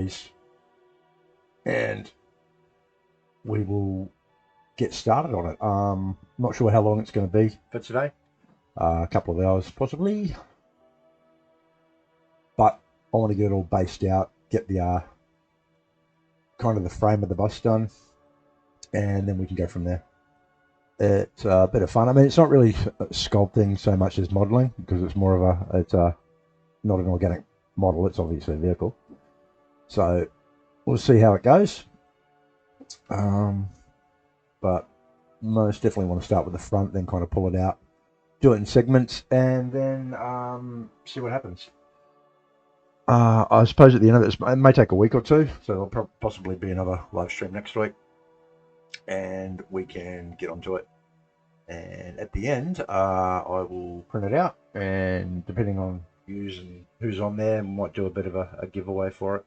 days, and we will get started on it. Not sure how long it's going to be for today. A couple of hours possibly, but I want to get it all based out, get the kind of the frame of the bus done, and then we can go from there. It's a bit of fun. I mean, it's not really sculpting so much as modeling, because it's more of it's not an organic model. It's obviously a vehicle. So we'll see how it goes. But most definitely want to start with the front, then kind of pull it out, do it in segments, and then see what happens. I suppose at the end of it may take a week or two, so there'll possibly be another live stream next week, and we can get onto it. And at the end, I will print it out, and depending on views and who's on there, might do a bit of a giveaway for it.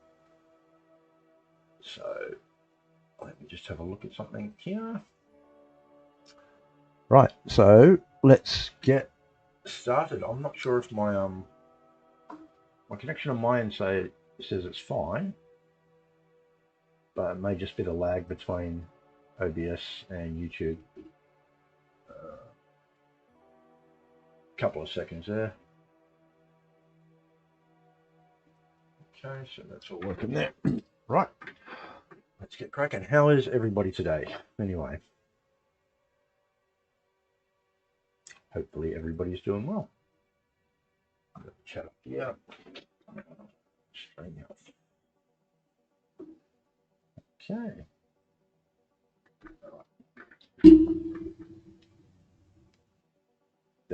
So let me just have a look at something here. Right, so let's get started. I'm not sure if my my connection on my end says it's fine, but it may just be the lag between OBS and YouTube. Couple of seconds there. Okay, so that's all working there. Right, let's get cracking. How is everybody today? Anyway, hopefully everybody's doing well. I'm going to chat up here. Straighten out. Okay.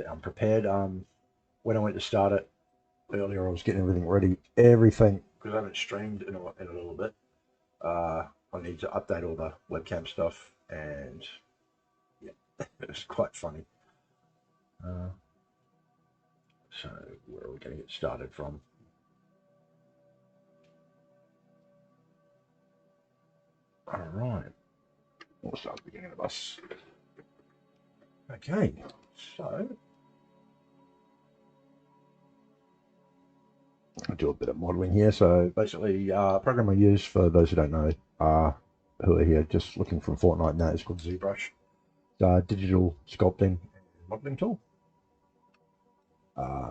I'm prepared. When I went to start it earlier, I was getting everything ready. Everything, because I haven't streamed in a little bit. I need to update all the webcam stuff, and yeah, it's quite funny. So where are we going to get started from? All right, we'll start at the beginning of the bus. Okay, so I'll do a bit of modeling here. So basically, program I use, for those who don't know, who are here just looking from Fortnite, and that is called Zbrush. It's a digital sculpting and modeling tool.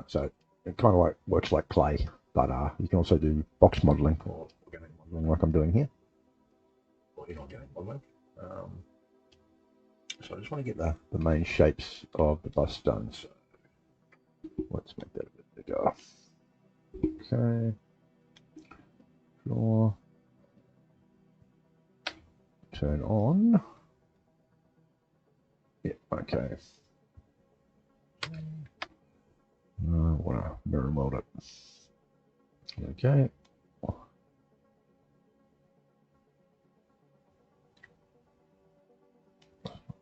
So it kind of works like clay, but you can also do box modeling or organic modeling like I'm doing here, or inorganic modeling. So I just want to get the main shapes of the bus done. So let's make that a bit bigger. Okay. Draw. Turn on. Yeah, okay. I want to mirror mold it. Okay.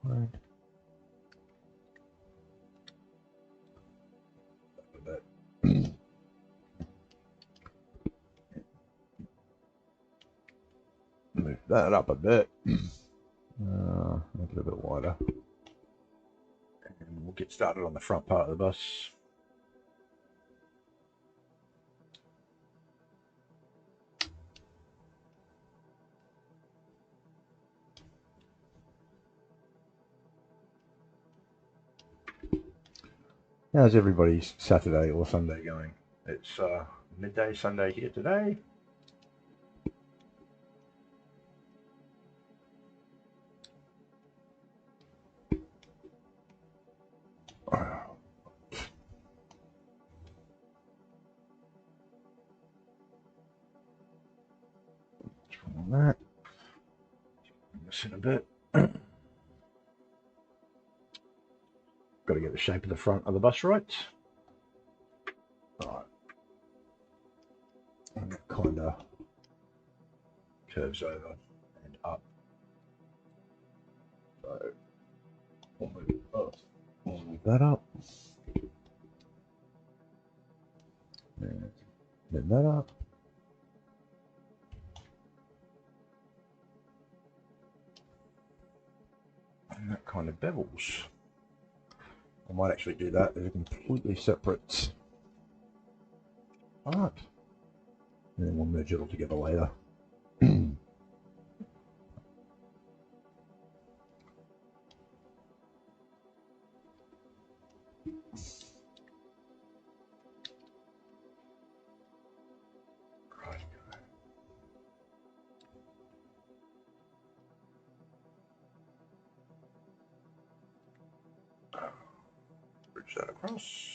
Right. Move that up a bit. Make it a bit wider. And we'll get started on the front part of the bus. How's everybody's Saturday or Sunday going? It's midday Sunday here today. On that. Missing a bit. Got to get the shape of the front of the bus right. Alright. And that kind of curves over and up. So we'll move that up. And then that up. And that kind of bevels. I might actually do that as a completely separate part. And then we'll merge it all together later. that across.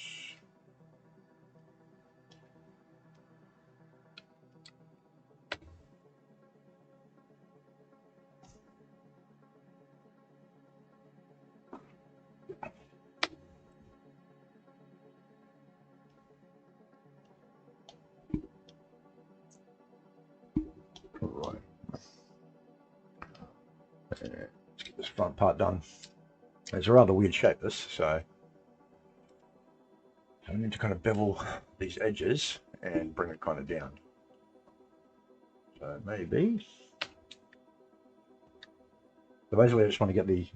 Right. Let's get this front part done. It's a rather weird shape, this, so I need to kind of bevel these edges and bring it kind of down. So maybe. So basically I just want to get the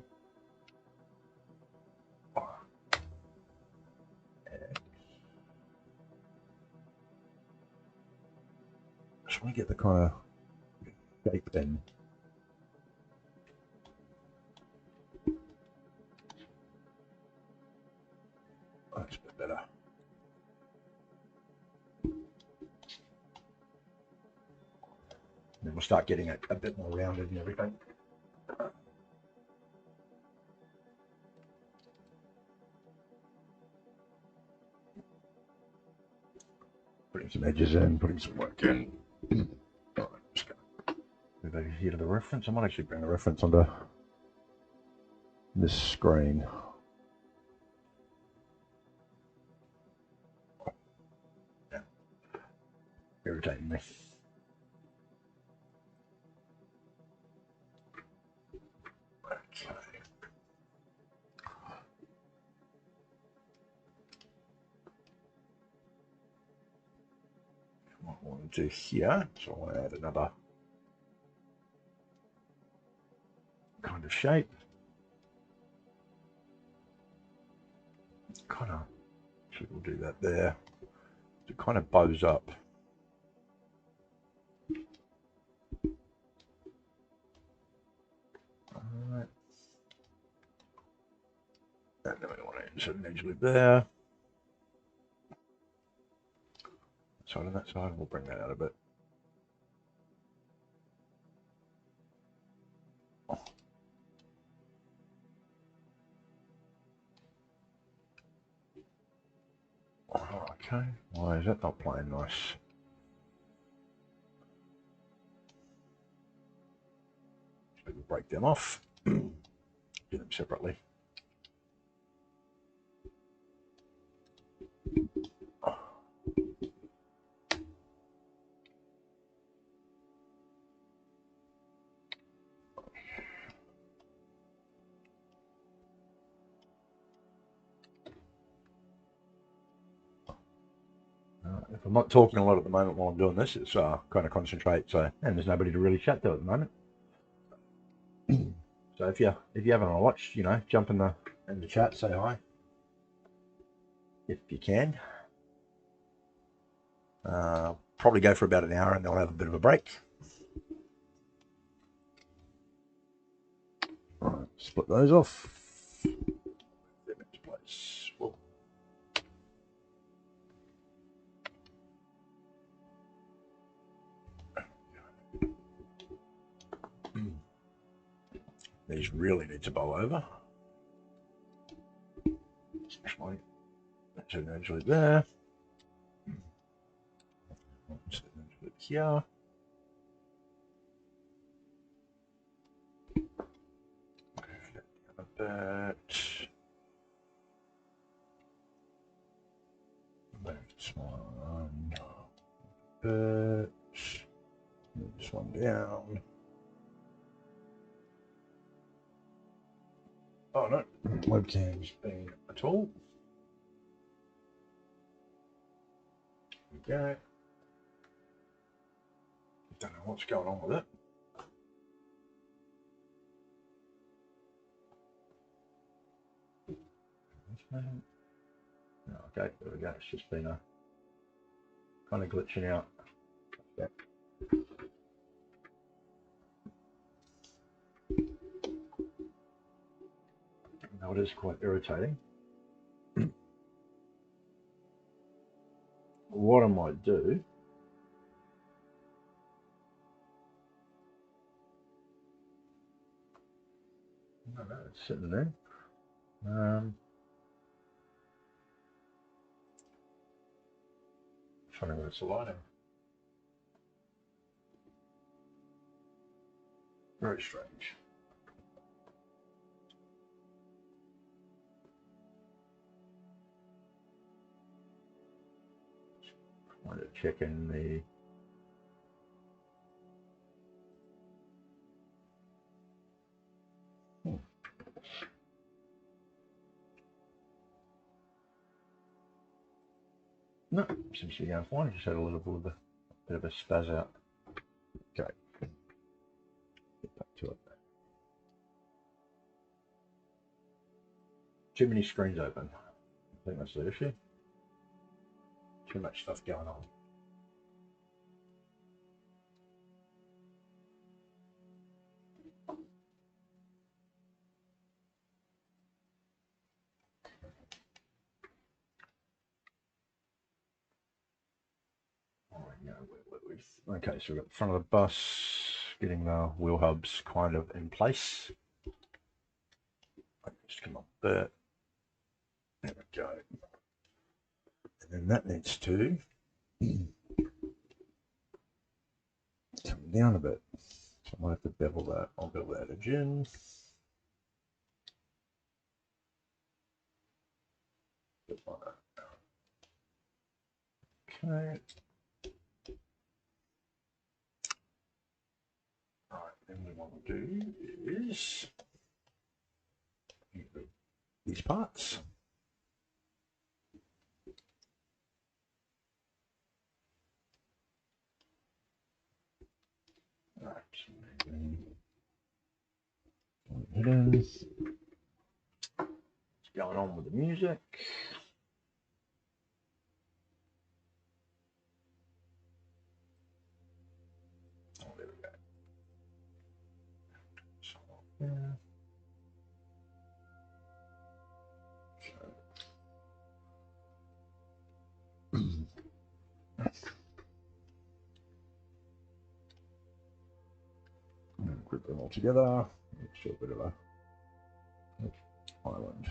kind of shape then. That's a bit better. Then we'll start getting it a bit more rounded and everything. Putting some edges in, putting some work in. Right, just gonna move over here to the reference. I might actually bring the reference onto this screen. Yeah. Irritating me. Okay. What I want to do here, so I want to add another kind of shape. Kind of, so we'll do that there. It kind of bows up. Alright. And then we want to insert an edge loop there. Side on that side, we'll bring that out a bit. Okay, why is that not playing nice? So we'll break them off, do them separately. If I'm not talking a lot at the moment while I'm doing this, it's kind of concentrate. So, and there's nobody to really chat to at the moment. So if you haven't watched, jump in the chat, say hi if you can. Probably go for about an hour, and they'll have a bit of a break. All right, split those off. Them into place. Whoa. These really need to bow over. Especially that's an edge loop there. That's an edge loop here. A bit. Move this one. Bit. Move this one down. Oh no, webcam's been a tool. There we go. Don't know what's going on with it. Okay, there we go. It's just been a kind of glitching out. Yeah. Now it is quite irritating. What I might do no, it's sitting there. Trying to it's aligning. Very strange. Want to check in the no, seems to be going fine. Just had a little bit of a spaz out. Okay, get back to it. Too many screens open. I think that's the issue. Too much stuff going on. Okay, so we've got the front of the bus, getting the wheel hubs kind of in place. Just come up there. There we go. And then that needs to come down a bit. So I might have to bevel that. I'll bevel that again. Okay. Right, then what we'll do is these parts. Right, what's going on with the music? Oh, there we go. So, yeah. Group them all together. Let's do a bit of a island.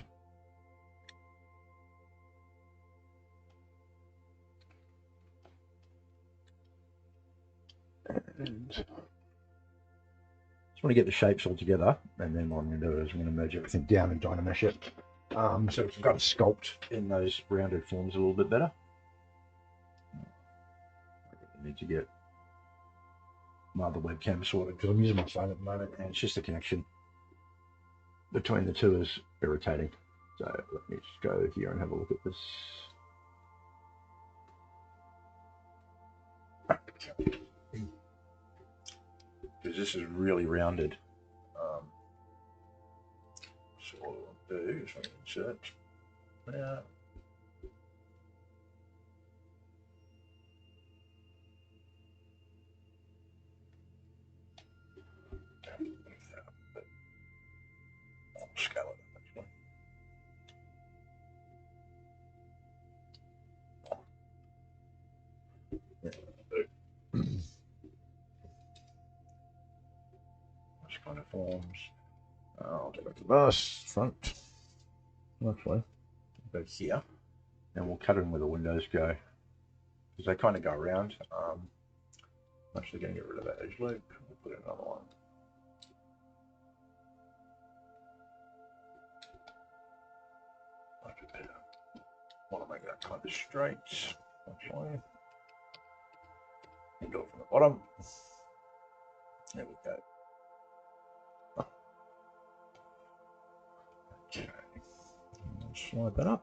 And just want to get the shapes all together, and then what I'm going to do is I'm going to merge everything down and dynamesh it, so we've got to sculpt in those rounded forms a little bit better. I need to get my other webcam sorted because I'm using my phone at the moment, and it's just the connection between the two is irritating. So let me just go here and have a look at this. Because this is really rounded. So what I'll do is I can insert now. I'll scale it actually. This kind of forms. I'll go back to the bus, front. Actually, go here, and we'll cut in where the windows go, because they kind of go around. I'm actually going to get rid of that edge loop. We'll put in another one. I want to make that kind of straight. Actually, and do it from the bottom. There we go. Okay, slide that up.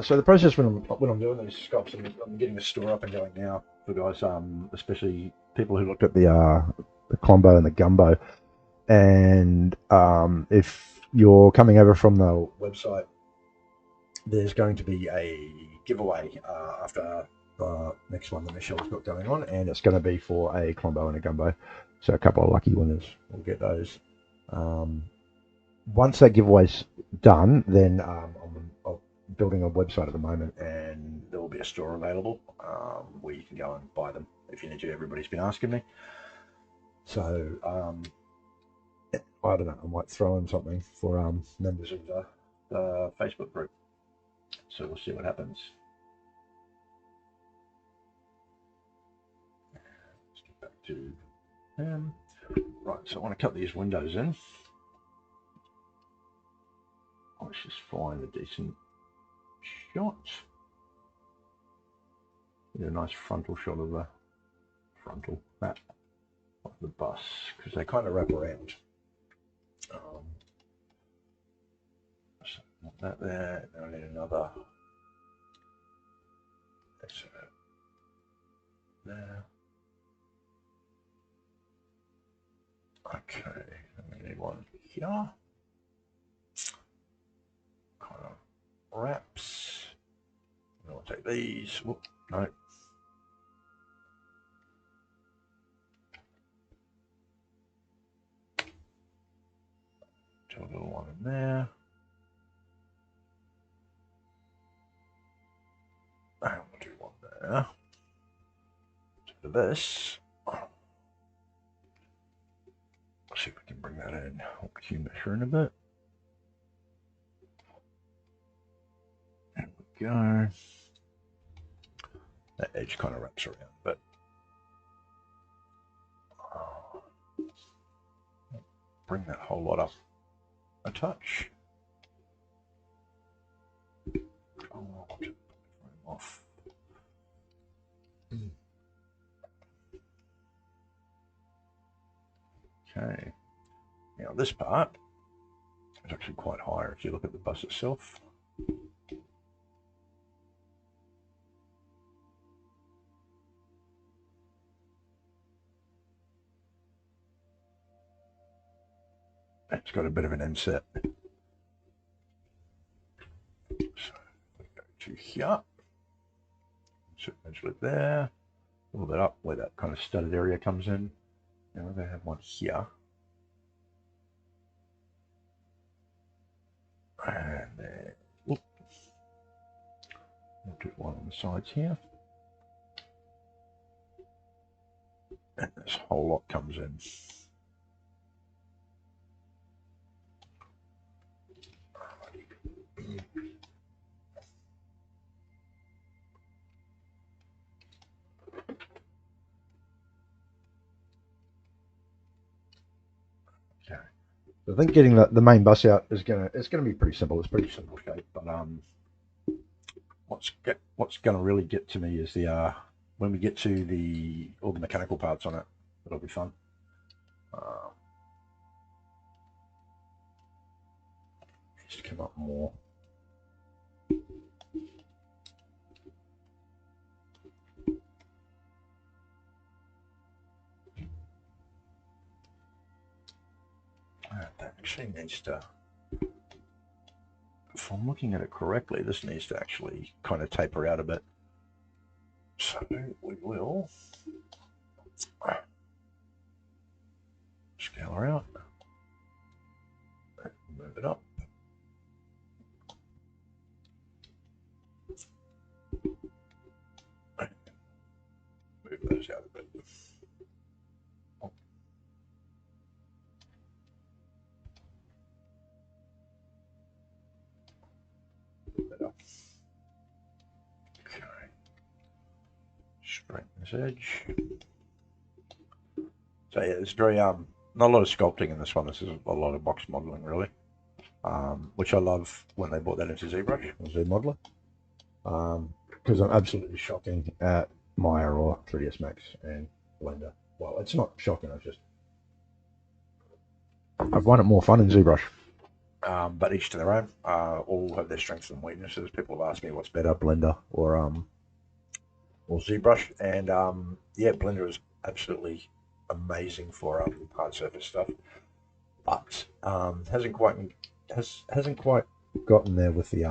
So the process when I'm doing these sculpts, I'm getting the store up and going now for guys, especially people who looked at the combo and the gumbo. And if you're coming over from the website, there's going to be a giveaway after the next one that Michelle's got going on, and it's going to be for a combo and a gumbo. So a couple of lucky winners will get those. Once that giveaway's done, then I'm building a website at the moment, and there will be a store available where you can go and buy them if you need to. Everybody's been asking me. So I don't know, I might throw in something for members of the the Facebook group. So we'll see what happens. Let's get back to right, so I want to cut these windows in. Let's just find a decent shot. Get a nice frontal shot of the that of the bus, because they kind of wrap around. So that there. Now I need another. That's there. Okay, I need one here. Kind of wraps. I'll take these. Whoop, no. Do a little one in there. And we'll do one there. So this. Let's see if we can bring that in. We'll Q measure in a bit. There we go. That edge kind of wraps around, but bring that whole lot up a touch. Oh, I'll just put it off. Okay. Now this part is actually quite higher if you look at the bus itself. It's got a bit of an inset. So we go to here. So eventually there. A little bit up where that kind of studded area comes in. Now we're going to have one here. And then we'll do one on the sides here. And this whole lot comes in. Okay. I think getting the main bus out is gonna be pretty simple. It's pretty simple shape, but what's gonna really get to me is the when we get to all the mechanical parts on it. It'll be fun. Needs to come up more. That actually needs to, if I'm looking at it correctly, this needs to actually kind of taper out a bit. So we will scale her out, move it up. Move those out a bit. Okay. Straighten this edge. So yeah, it's very not a lot of sculpting in this one. This is a lot of box modeling, really, which I love when they brought that into Zbrush, ZModeler, because I'm absolutely shocking at Maya or 3ds Max and Blender. Well, it's not shocking. I've found it more fun in Zbrush. But each to their own. All have their strengths and weaknesses. People have asked me what's better, Blender or ZBrush, and yeah, Blender is absolutely amazing for hard surface stuff, but hasn't quite gotten there with the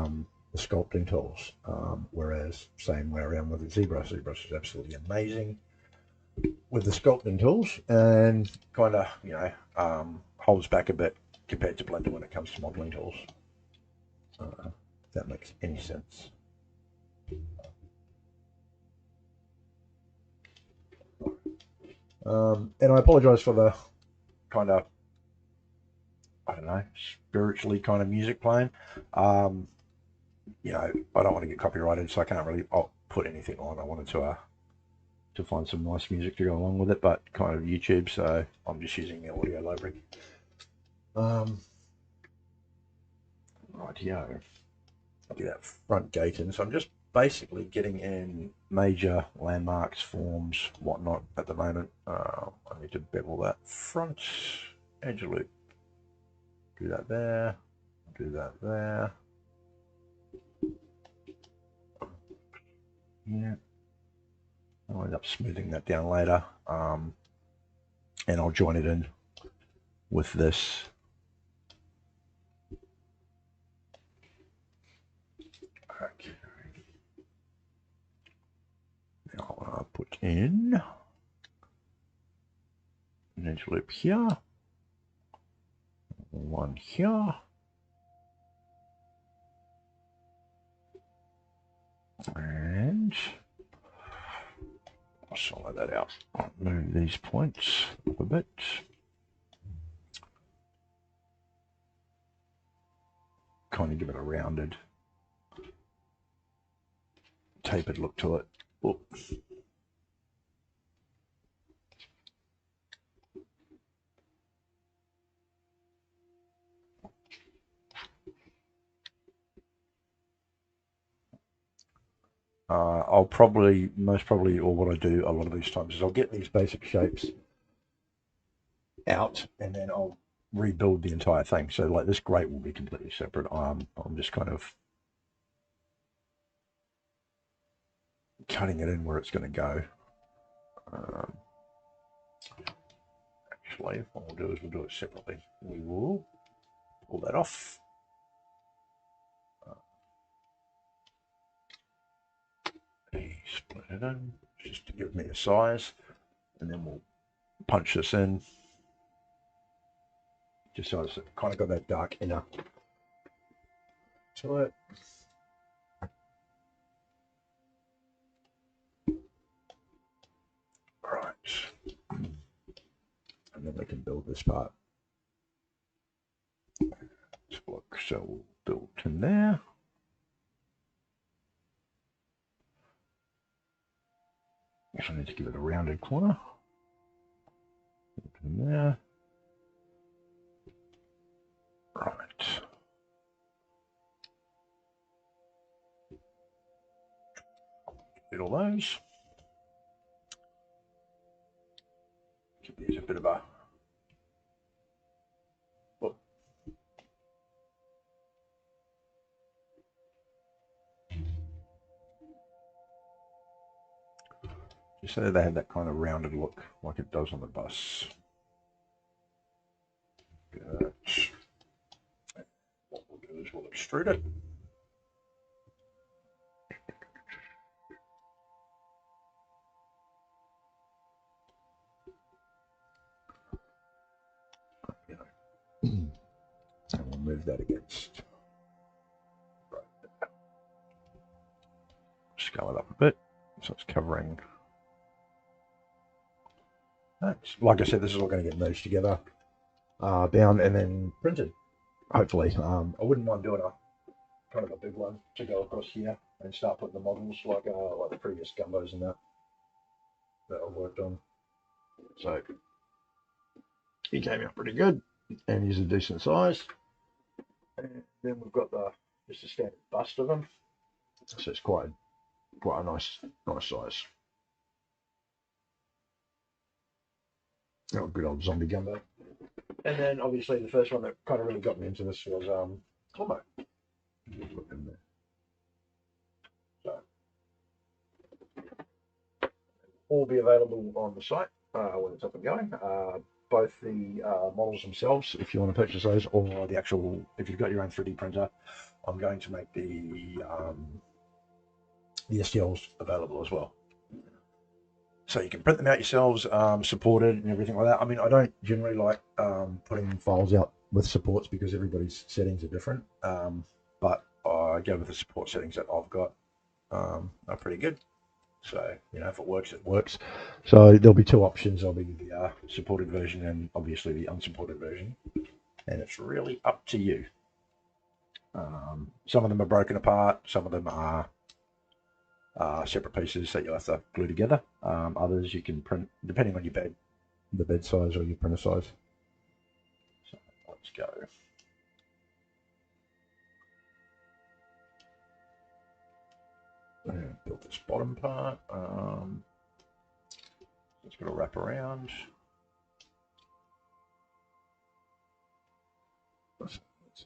sculpting tools. Whereas same way around with the ZBrush. ZBrush is absolutely amazing with the sculpting tools, and kind of holds back a bit compared to Blender when it comes to modeling tools. If that makes any sense. And I apologize for the kind of, I don't don't know, spiritually kind of music playing. You know, I don't want to get copyrighted, so I can't really put anything on. I wanted to find some nice music to go along with it, but kind of YouTube, so I'm just using the audio library. Right here, I'll get that front gate in. So I'm just basically getting in major landmarks, forms, whatnot at the moment. I need to bevel that front edge loop. Do that there, do that there. Yeah, I'll end up smoothing that down later, and I'll join it in with this. Okay. Now I'll put in an edge loop here, one here, and I'll solid that out. I'll move these points up a bit. Kind of give it a rounded, tapered look to it. Oops. I'll probably, most probably, or what I do a lot of these times is I'll get these basic shapes out and then I'll rebuild the entire thing. So like this grate will be completely separate. I'm just kind of cutting it in where it's going to go. Actually, what we'll do is we'll do it separately. We will pull that off. Split it in just to give me a size, and then we'll punch this in just so it's kind of got that dark inner to it. Right, and then we can build this part. Look, so we'll build in there. I need to give it a rounded corner. In there. Right. Get all those. Give these a bit of a look. Just so they have that kind of rounded look like it does on the bus. Good. What we'll do is we'll extrude it. And we'll move that against. Right. Scale it up a bit so it's covering. Like I said, this is all going to get merged together, bound, and then printed. Hopefully, I wouldn't mind doing a kind of a big one to go across here and start putting the models like the previous gumbos and that I worked on. So he came out pretty good, and he's a decent size. And then we've got just a standard bust of him, so it's quite a nice size. Oh, good old zombie gumbo. And then obviously the first one that kind of really got me into this was Combo. Look in there. So all be available on the site when it's up and going. Both the models themselves, if you want to purchase those, or the actual, if you've got your own 3D printer, I'm going to make the STLs available as well. So you can print them out yourselves, supported and everything like that. I mean, I don't generally like putting files out with supports because everybody's settings are different. But I go with the support settings that I've got are pretty good. So, you know, if it works, it works. So there'll be two options. There'll be the supported version and obviously the unsupported version. and it's really up to you. Some of them are broken apart, some of them are separate pieces that you'll have to glue together. Others you can print depending on your bed, the bed size or your printer size. So let's go. And build this bottom part. It's going to wrap around. Let's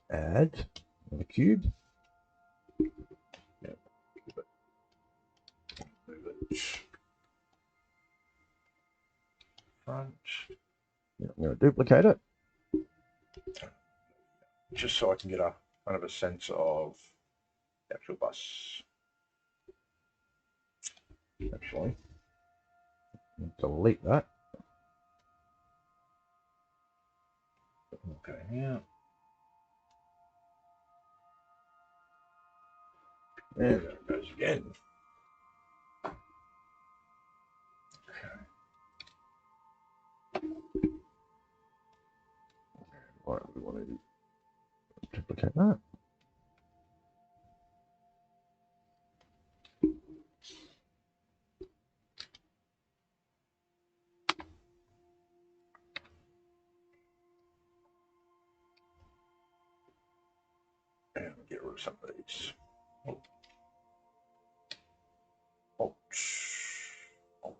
add a cube. Yep. Move it front. Yep, I'm going to duplicate it just so I can get a kind of a sense of the actual bus. Actually, delete that. Okay, yeah. There it goes again. Okay. Right, we want to duplicate that. And get rid of some of these. Oh. Ouch. Ouch.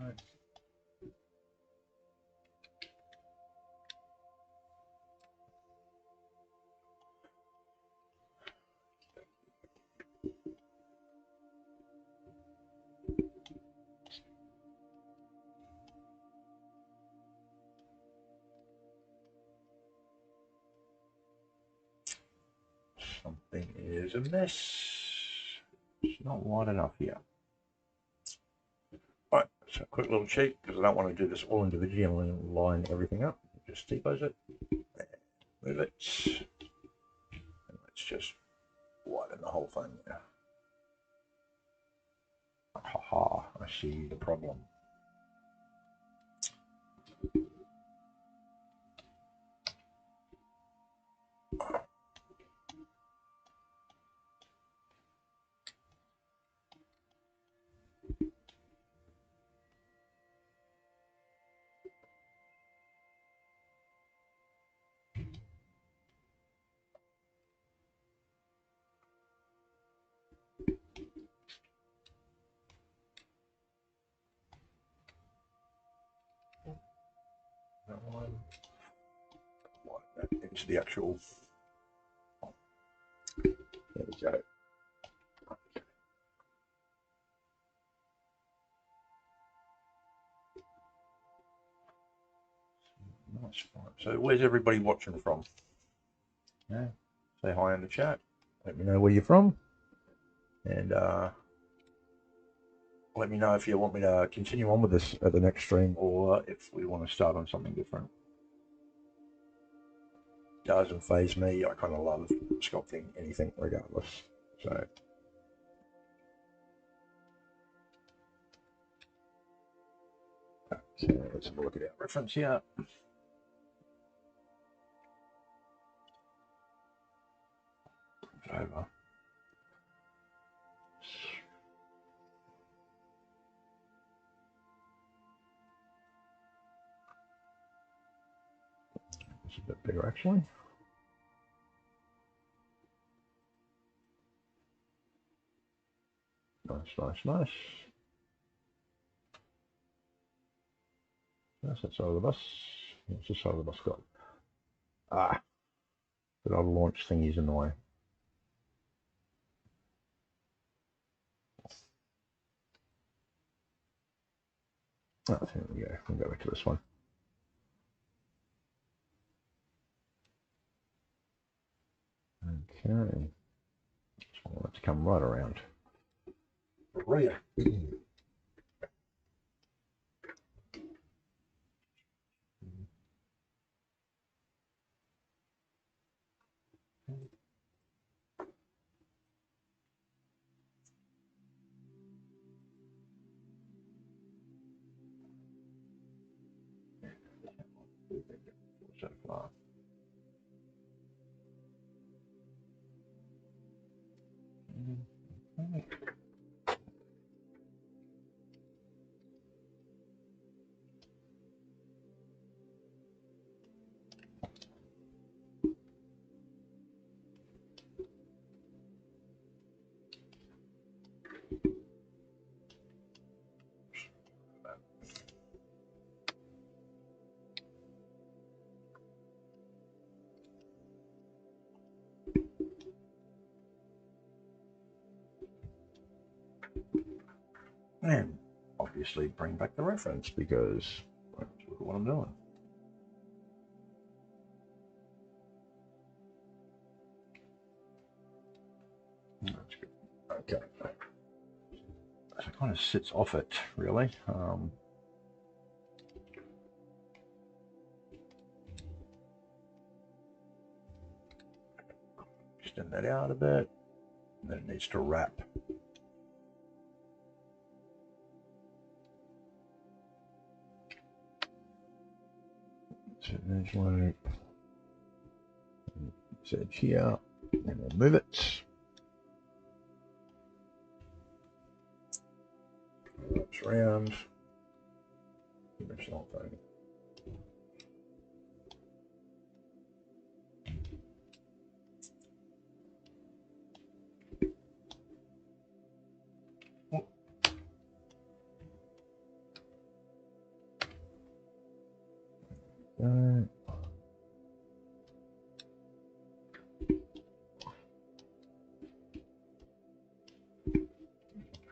Right. Something is amiss. It's not wide enough here. Right, so a quick little check because I don't want to do this all individually. I'm going to line everything up. Just deposit it, move it, and let's just widen the whole thing now. Haha, I see the problem. That one, widen that into the actual. There we go. Nice. Right. So where's everybody watching from? Yeah. Say hi in the chat. Let me know where you're from. And let me know if you want me to continue on with this at the next stream or if we want to start on something different. Doesn't faze me. I kind of love sculpting anything regardless. So okay, let's have a look at our reference here. Over. It's a bit bigger actually. Nice, nice, nice. That's that side of the bus. What's the side of the bus got? Ah, but our launch thing is annoying. Oh, there we go. We'll go back to this one. Okay. So I want it to come right around. Right. and obviously bring back the reference because look at what I'm doing. That's good. Okay. So it kind of sits off it, really. Extend that out a bit, and then it needs to wrap. So there's one. This edge here, and we'll move it. Wraps around. Dimensional thing.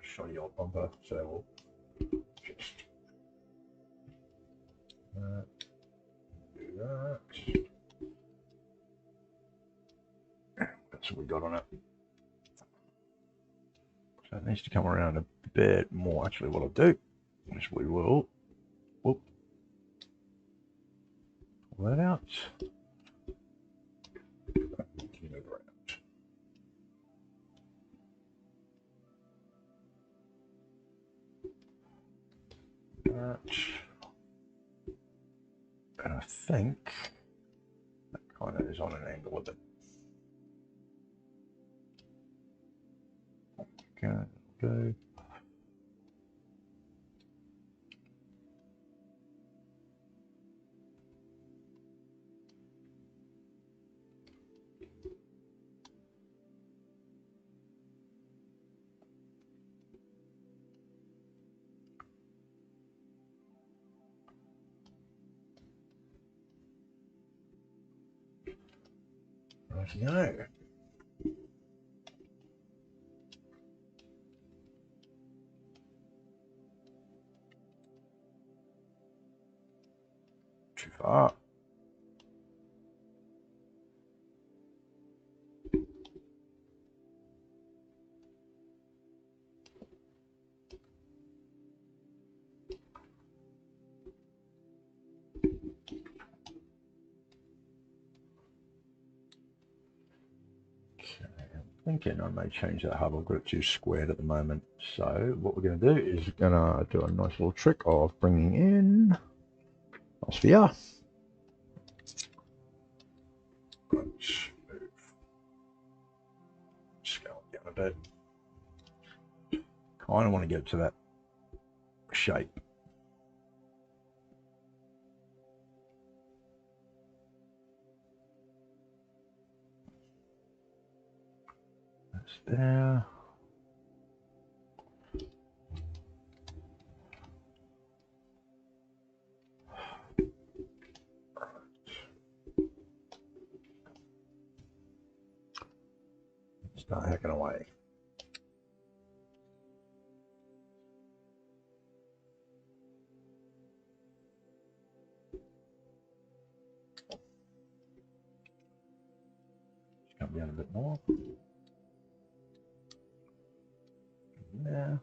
Shoddy old bumper, so we'll just do that. That's what we got on it. So it needs to come around a bit more. Actually, what I'll do is we will pull that out. Move around. That. And I think that kind of is on an angle a bit. Okay, go. No. Too far. Thinking I may change that hub. I've got it too squared at the moment. So what we're going to do is going to do a nice little trick of bringing in our sphere. Let's move scale down a bit. Kind of want to get to that shape. That's there. Start hacking away. Come down a bit more. There.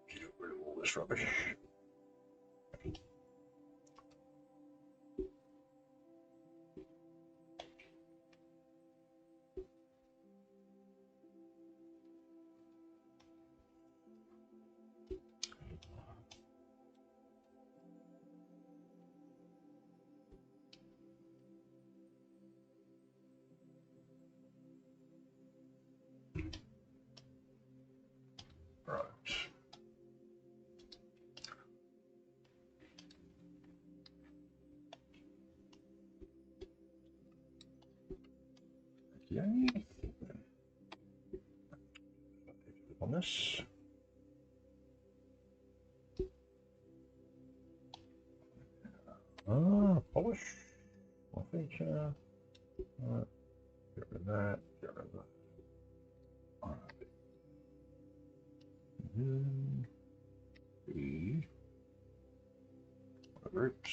Get rid of all this rubbish. Right. this. Polish. More feature. Get rid of that. Get rid of that. Alright. The groups.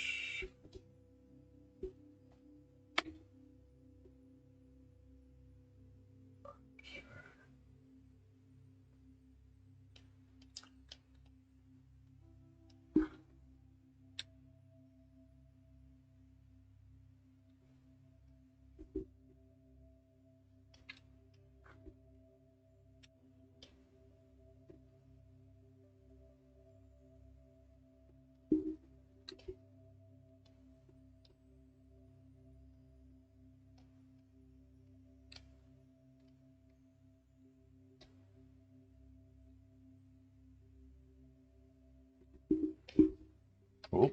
Oh.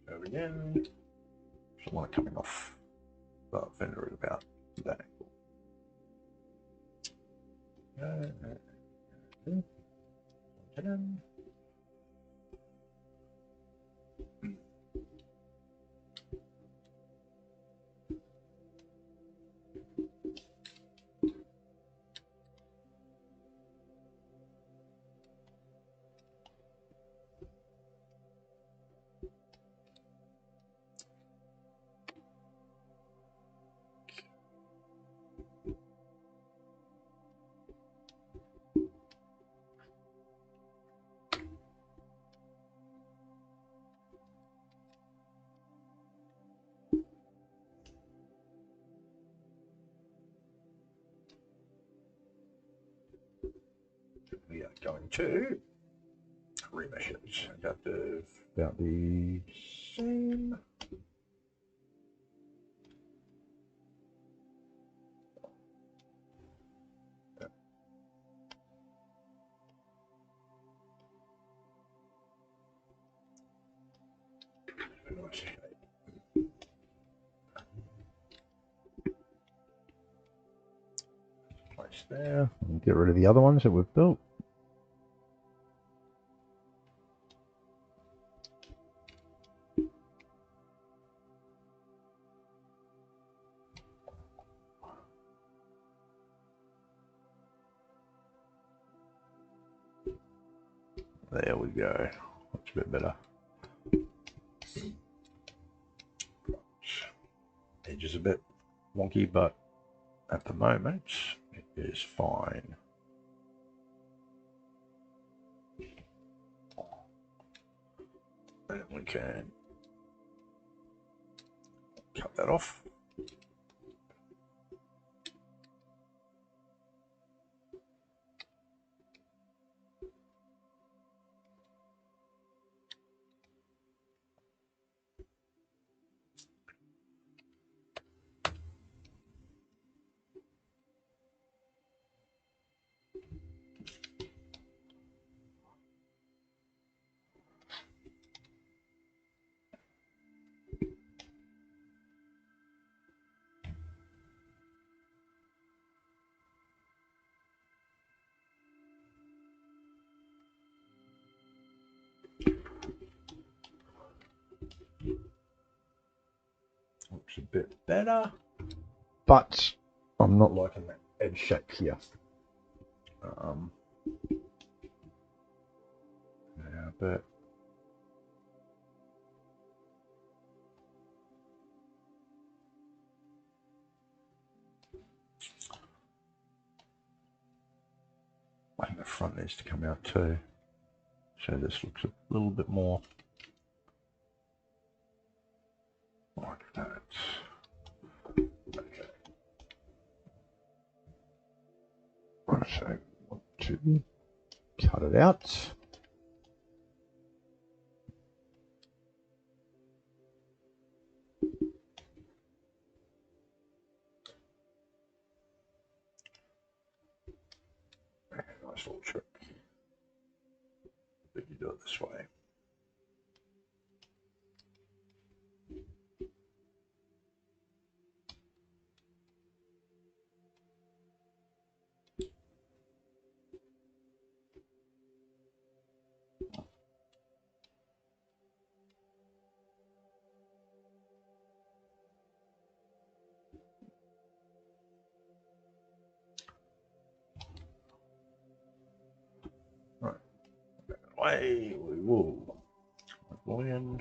Go again. Someone coming off the fender at about that angle. We are going to remeshes. Adaptive about the same. Place there. And get rid of the other ones that we've built. There we go. That's a bit better. Edge is a bit wonky, but at the moment it is fine. And we can cut that off. Looks a bit better, but I'm not liking that edge shape here. Yeah, but I think the front needs to come out too. So this looks a little bit more like that. Okay. So I want to cut it out. Nice little trick. But you do it this way. away we will. Boolean.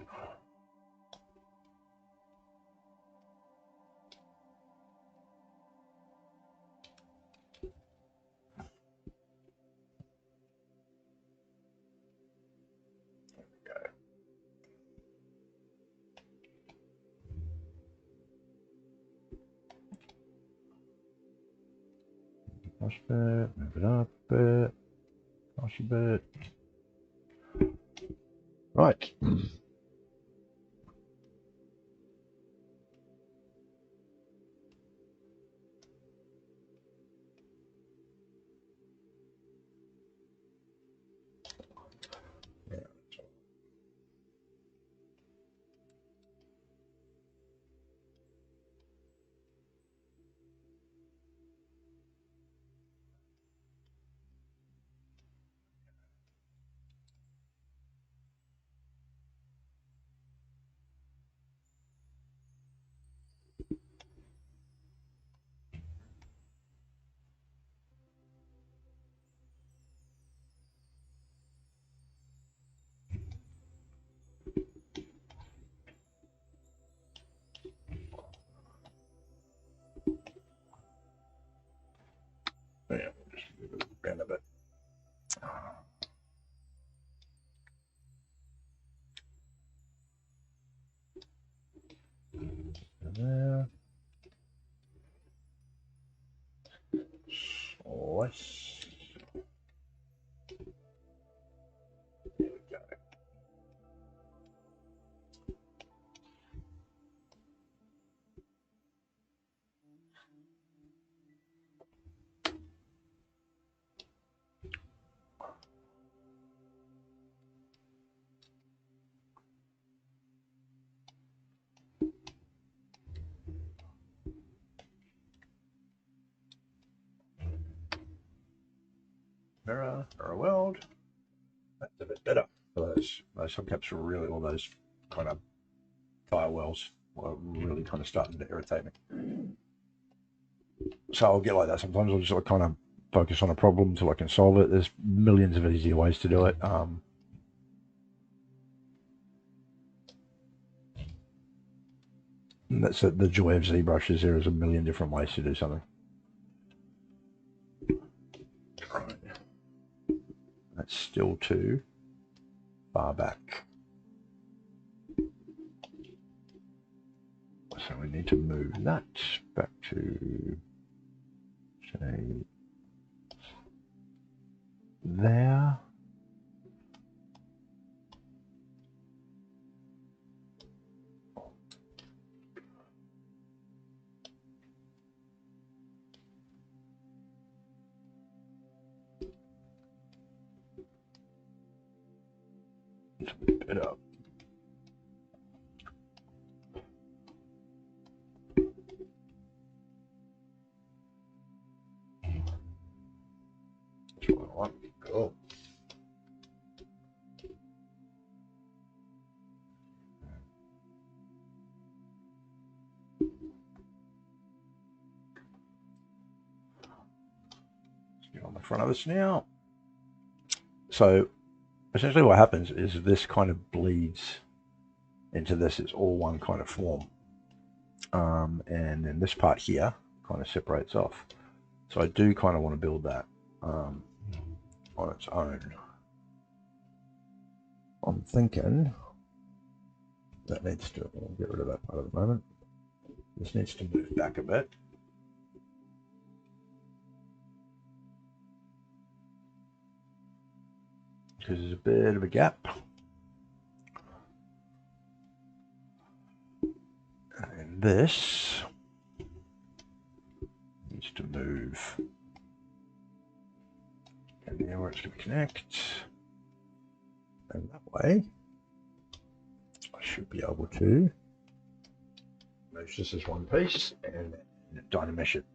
Push bit, move it up a bit, push a bit. Right. Yeah, we'll just move it around a bit. There. Slice. There we go. Mirror world. That's a bit better. Those hubcaps are really, all those kind of firewalls were really kind of starting to irritate me. So I'll get like that sometimes. I'll just like kind of focus on a problem until I can solve it. There's millions of easier ways to do it. And that's the joy of ZBrush, is there is a million different ways to do something. Right. That's still too far back. So we need to move that back to, say, there. It's a bit up. That's what I want. Go. Let's get on the front of this now. So essentially what happens is this kind of bleeds into this. It's all one kind of form. And then this part here kind of separates off. So I do kind of want to build that on its own. I'm thinking that needs to, I'll get rid of that part at the moment. This needs to move back a bit. Because there's a bit of a gap. And this needs to move. And there where it's going to connect. And that way, I should be able to merge this as one piece and dynamesh it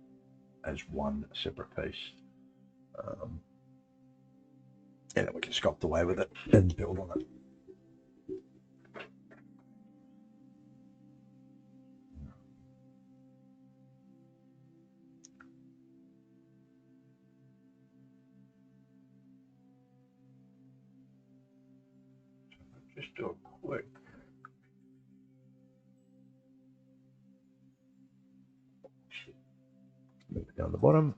as one separate piece. And then we can sculpt away with it and build on it. just do a quick. Move it down the bottom.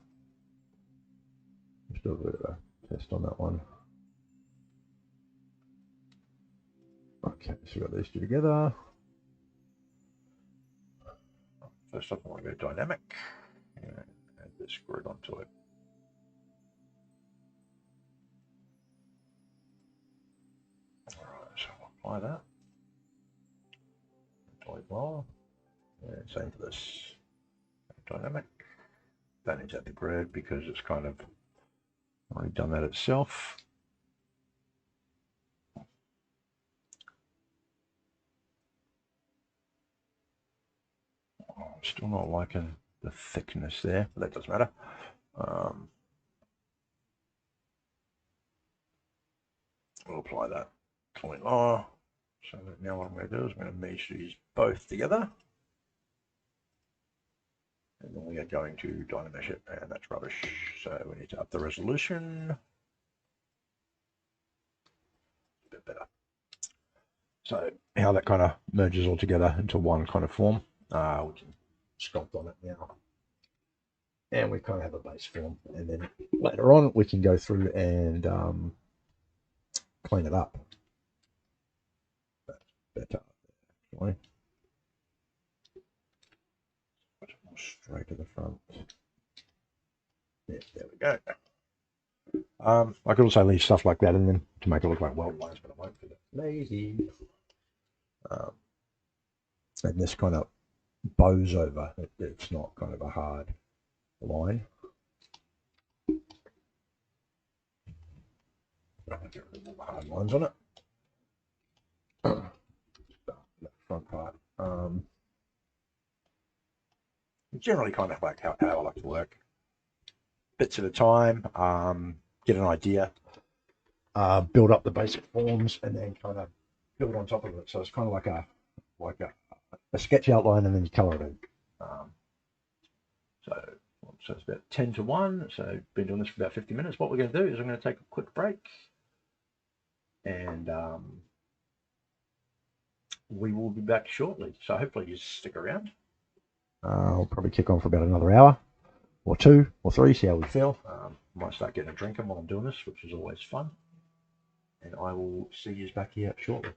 Just do a bit of a test on that one. Okay, so we've got these two together. First up, I want to go dynamic and add this grid onto it. Alright, so I'll apply that. Delete well. And same for this dynamic. Don't need to add the grid because it's kind of already done that itself. I'm still not liking the thickness there, but that doesn't matter. We'll apply that point lower. So now what I'm going to do is I'm going to merge these both together. And then we are going to dynamesh it, and that's rubbish. So we need to up the resolution. A bit better. So how that kind of merges all together into one kind of form. We can sculpt on it now. And we kind of have a base form. And then later on, we can go through and clean it up. That's better, actually. Put it more straight to the front. Yeah, there we go. I could also leave stuff like that in them to make it look like weld lines, but I won't because it's lazy. And this kind of bows over. It's not kind of a hard line. Get rid of all the hard lines on it. That front part. Generally kind of like how I like to work. Bits at a time, get an idea, build up the basic forms, and then kind of build on top of it. So it's kind of like a sketch outline, and then you color it in. So it's about 10 to 1. So been doing this for about 50 minutes. What we're going to do is I'm going to take a quick break, and we will be back shortly. So hopefully you stick around. I'll probably kick on for about another hour or 2 or 3, see how we feel. Might start getting a drink in while I'm doing this, which is always fun. And I will see you back here shortly.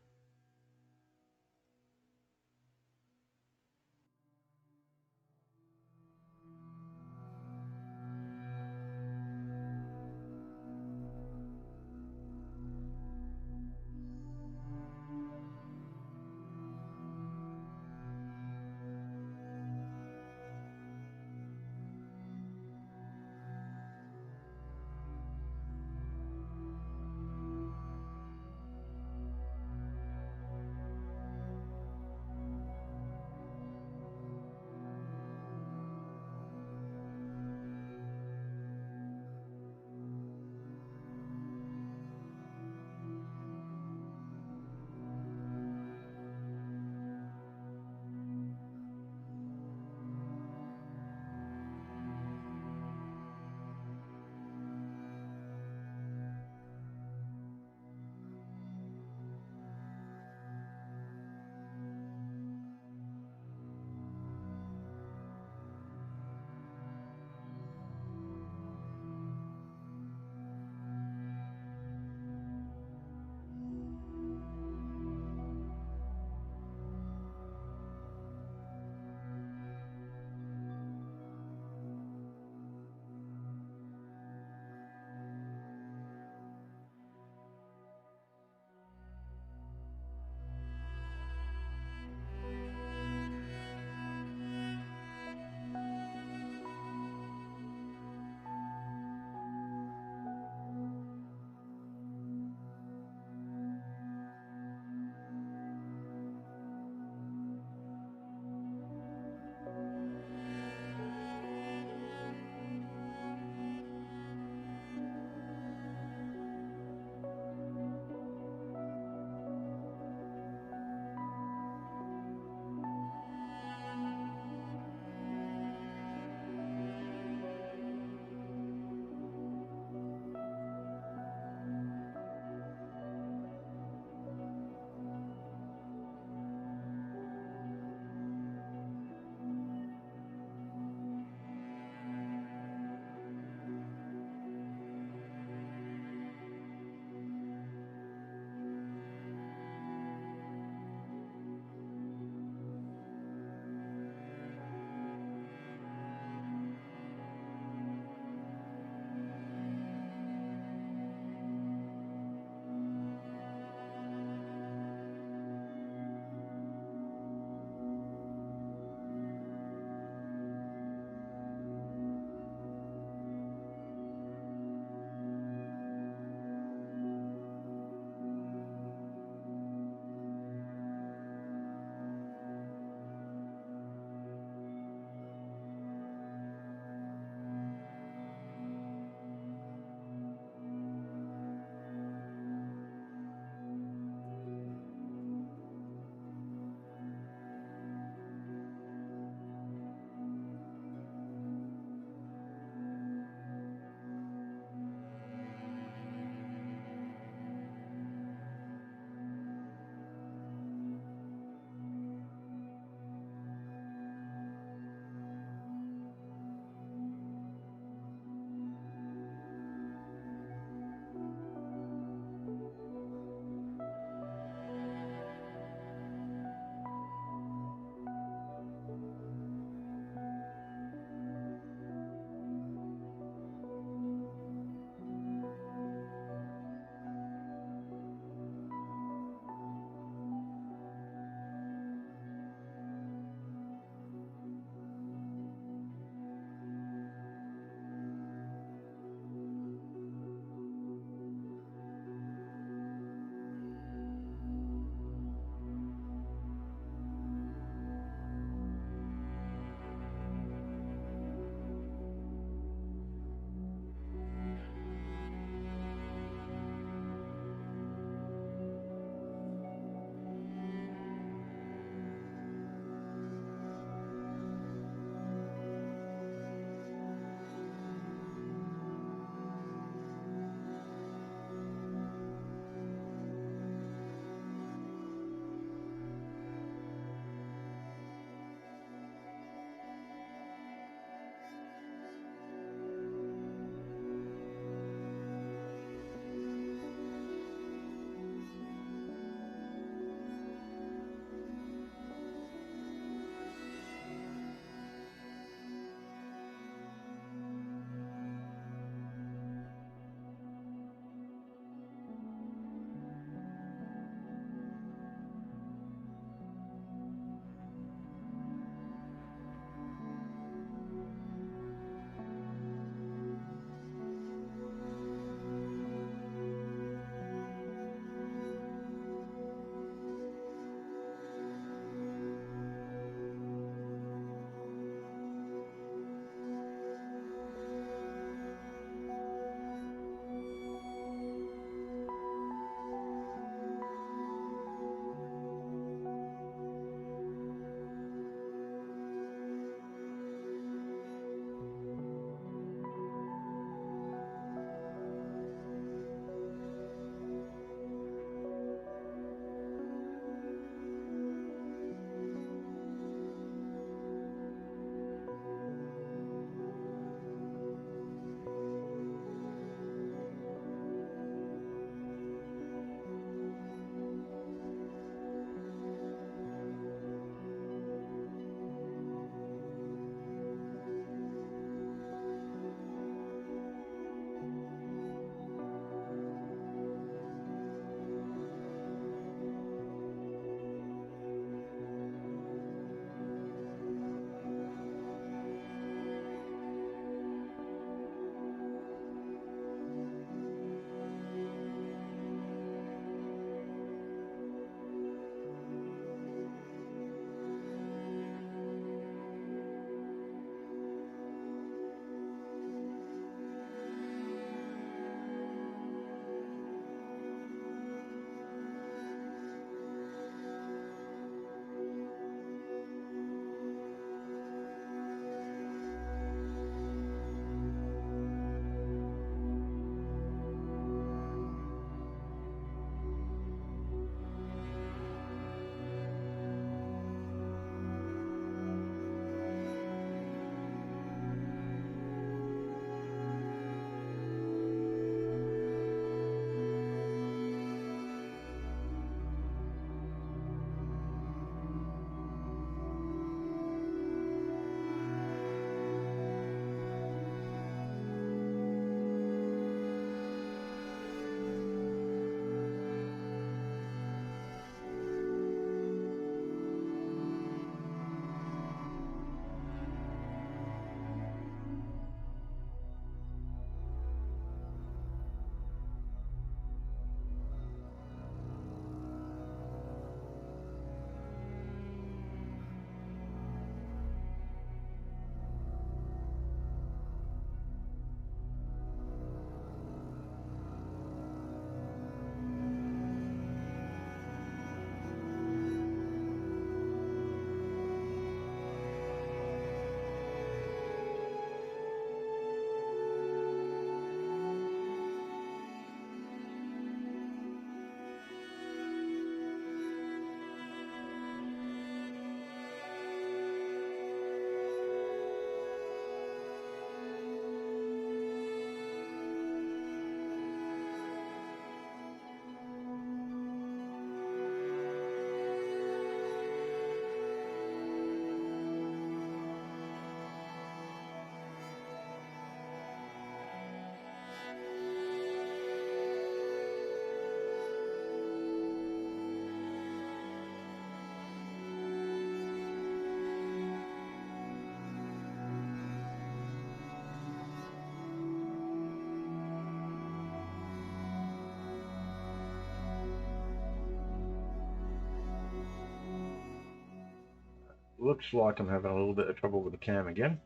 looks like I'm having a little bit of trouble with the cam again.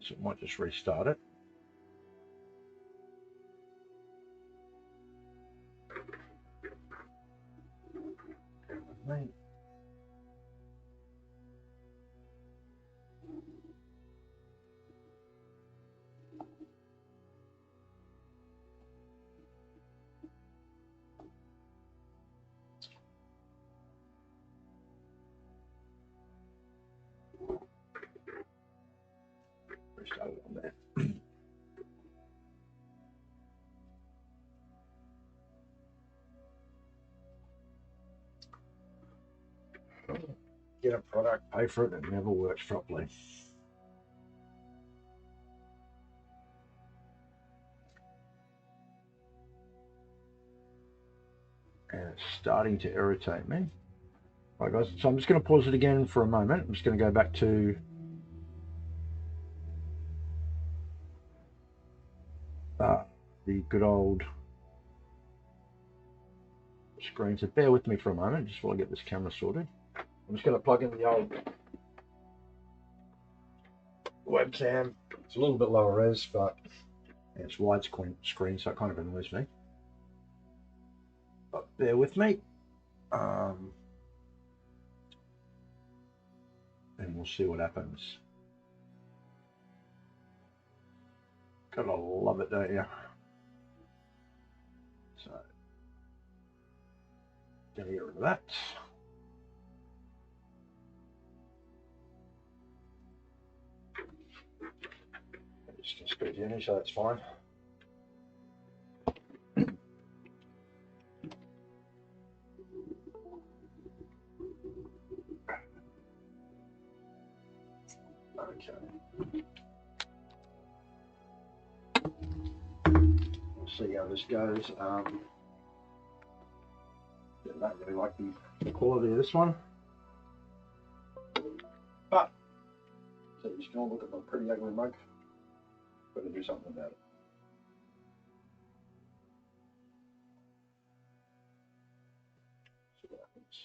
So I might just restart it. Right. Restart it on there. Get a product, pay for it, and it never works properly. And it's starting to irritate me. Right, guys, so I'm just going to pause it again for a moment. I'm just going to go back to the good old screen. So bear with me for a moment, just while I get this camera sorted. I'm just going to plug in the old webcam. It's a little bit lower res, but it's widescreen, so it kind of annoys me. But bear with me. And we'll see what happens. Gotta love it, don't you? So, gonna get rid of that. It's just straight in, so that's fine. Okay. We'll see how this goes. I don't really like the quality of this one, but so you're just gonna look at my pretty ugly mug. Got to do something about it. See what happens.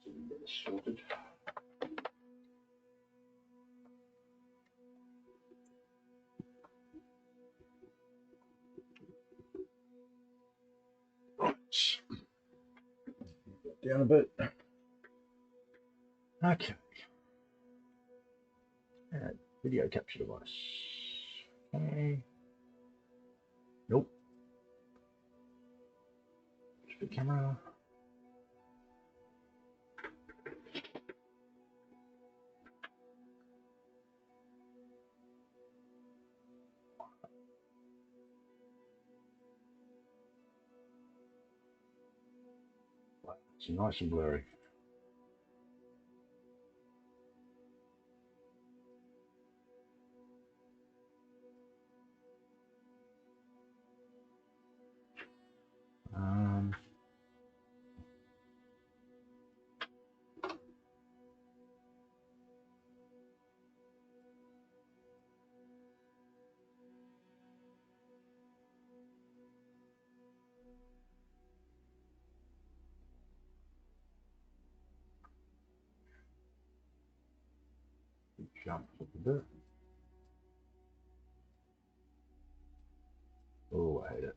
So we get this sorted. Right. Down a bit. Okay. And video capture device. Okay. Nope. The camera. It's nice and blurry. Jump up a bit. Oh, I hate it.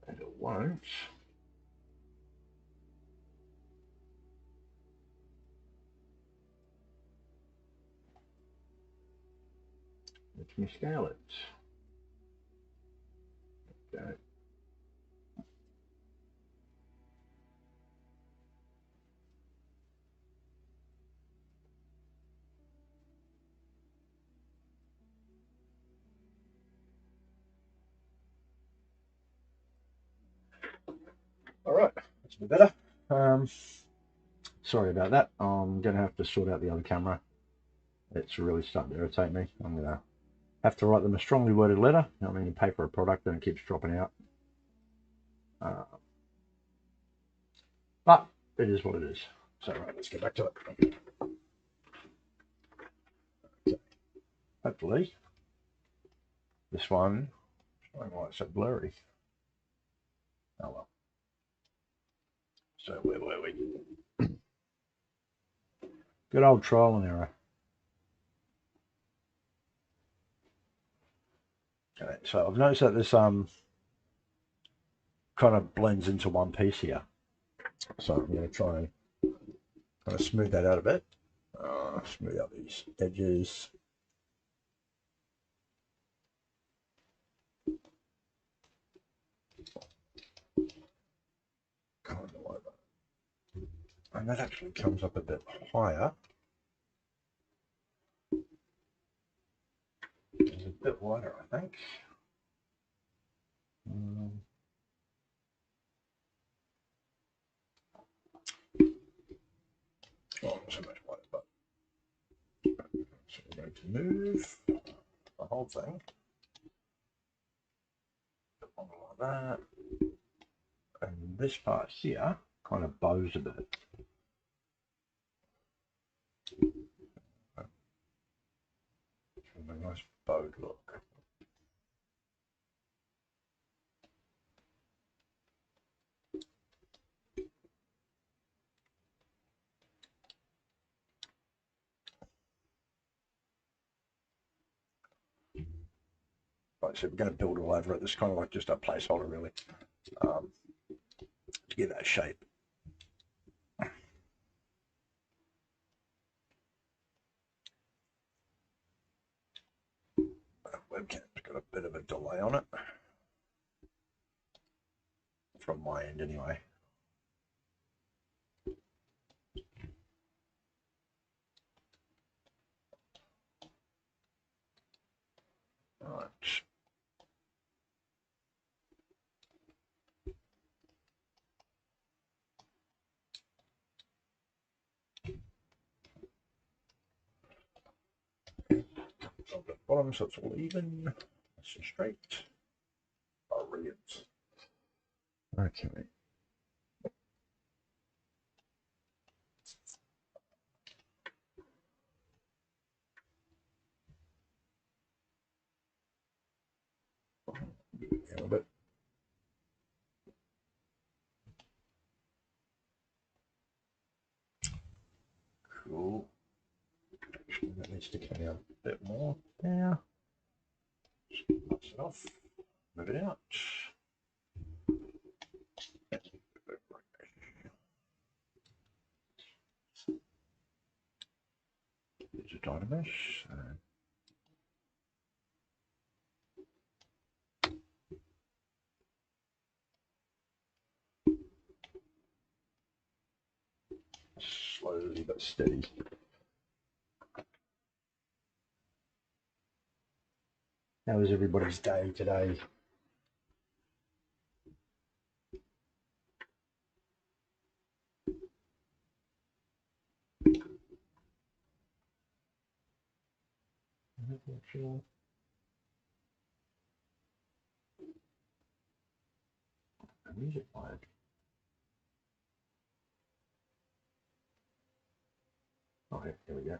And it won't. Let me scale it. Okay. All right, that's a bit better. Sorry about that. I'm going to have to sort out the other camera. It's really starting to irritate me. I'm going to have to write them a strongly worded letter. You know what I mean, pay for a product and it keeps dropping out. But it is what it is. So, right, let's get back to it. Okay. Hopefully, this one, I don't know why it's so blurry. Oh well. So, where were we? Good old trial and error. Okay, so I've noticed that this kind of blends into one piece here. So I'm going to try and kind of smooth that out a bit. Smooth out these edges. Kind of like that. And that actually comes up a bit higher. It's a bit wider, I think. Well, not so much wider, but so we're going to move the whole thing like that. And this part here kind of bows a bit. A nice bowed look. Like I said, we're going to build all over it. This is kind of like just a placeholder, really, to give that shape. Webcam's got a bit of a delay on it, from my end anyway. Right. Top and bottom, so it's all even, nice and straight. Brilliant. Okay. A little bit. Cool. Actually, that needs to come out a bit more now. Knock it off. Move it out. There's a Dynamesh. Slowly but steady. How was everybody's day today? Sure. Music playing. Oh, yeah, here we go.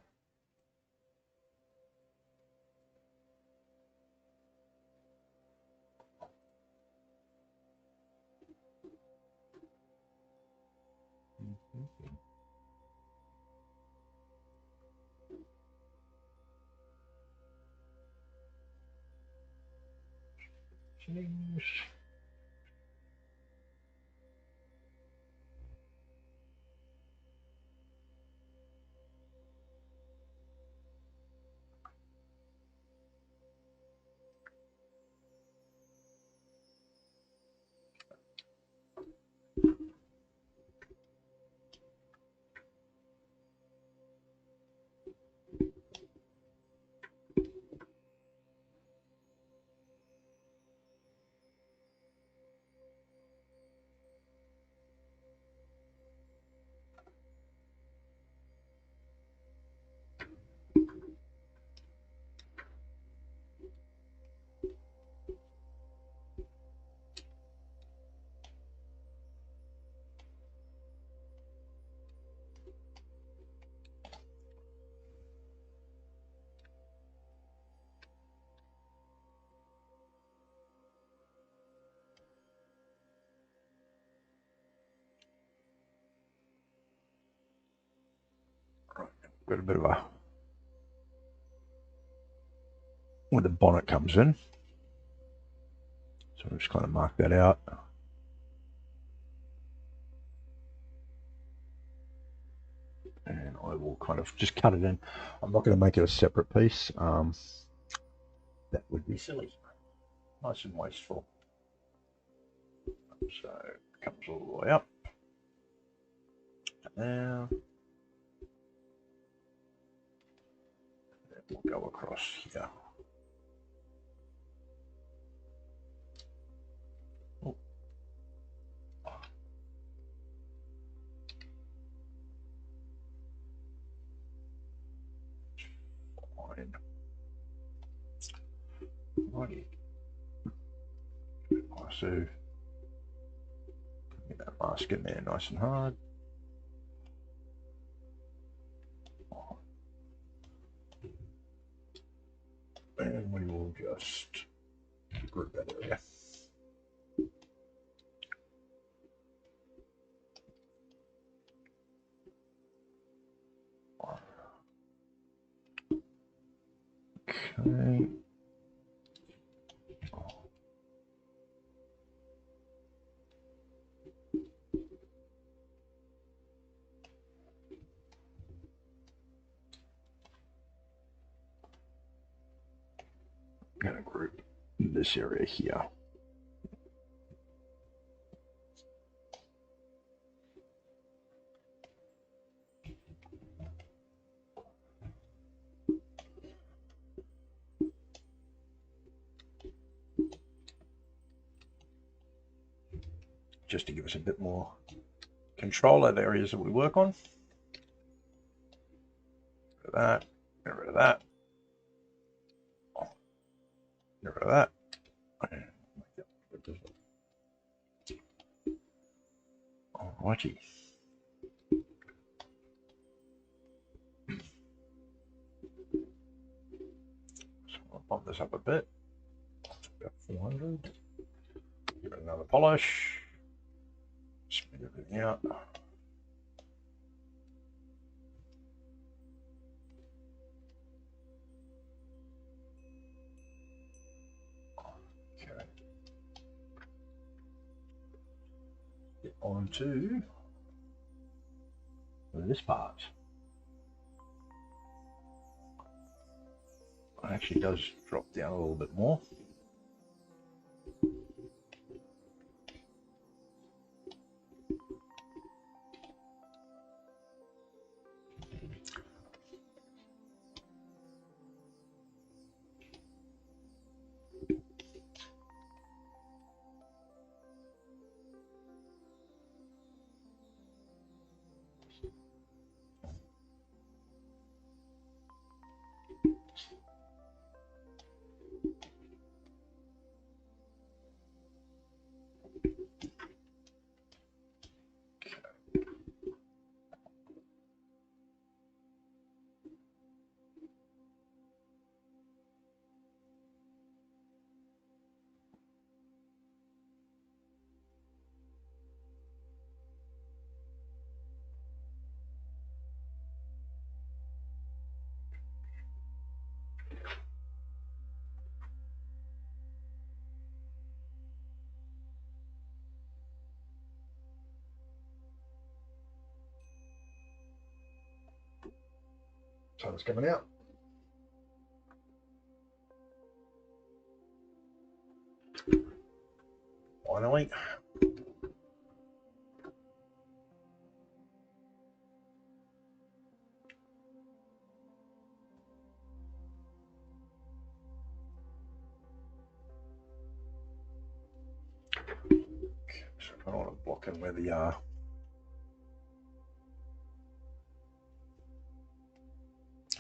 Change. got a bit of a where the bonnet comes in. So I'll just kind of mark that out. And I will kind of just cut it in. I'm not going to make it a separate piece. That would be silly. Nice and wasteful. So it comes all the way up. Now we'll go across here. Oh. Fine. Righty. So get that mask in there nice and hard. And we will just group that area. Okay. I'm going to group this area here. Just to give us a bit more control over areas that we work on. Get rid of that, get rid of that, get rid of that. Alrighty. So I'll bump this up a bit. About 400. Give it another polish. Smooth everything out. Okay. Get on to this part. It actually does drop down a little bit more. So it's coming out. Finally. So I don't want to block in where the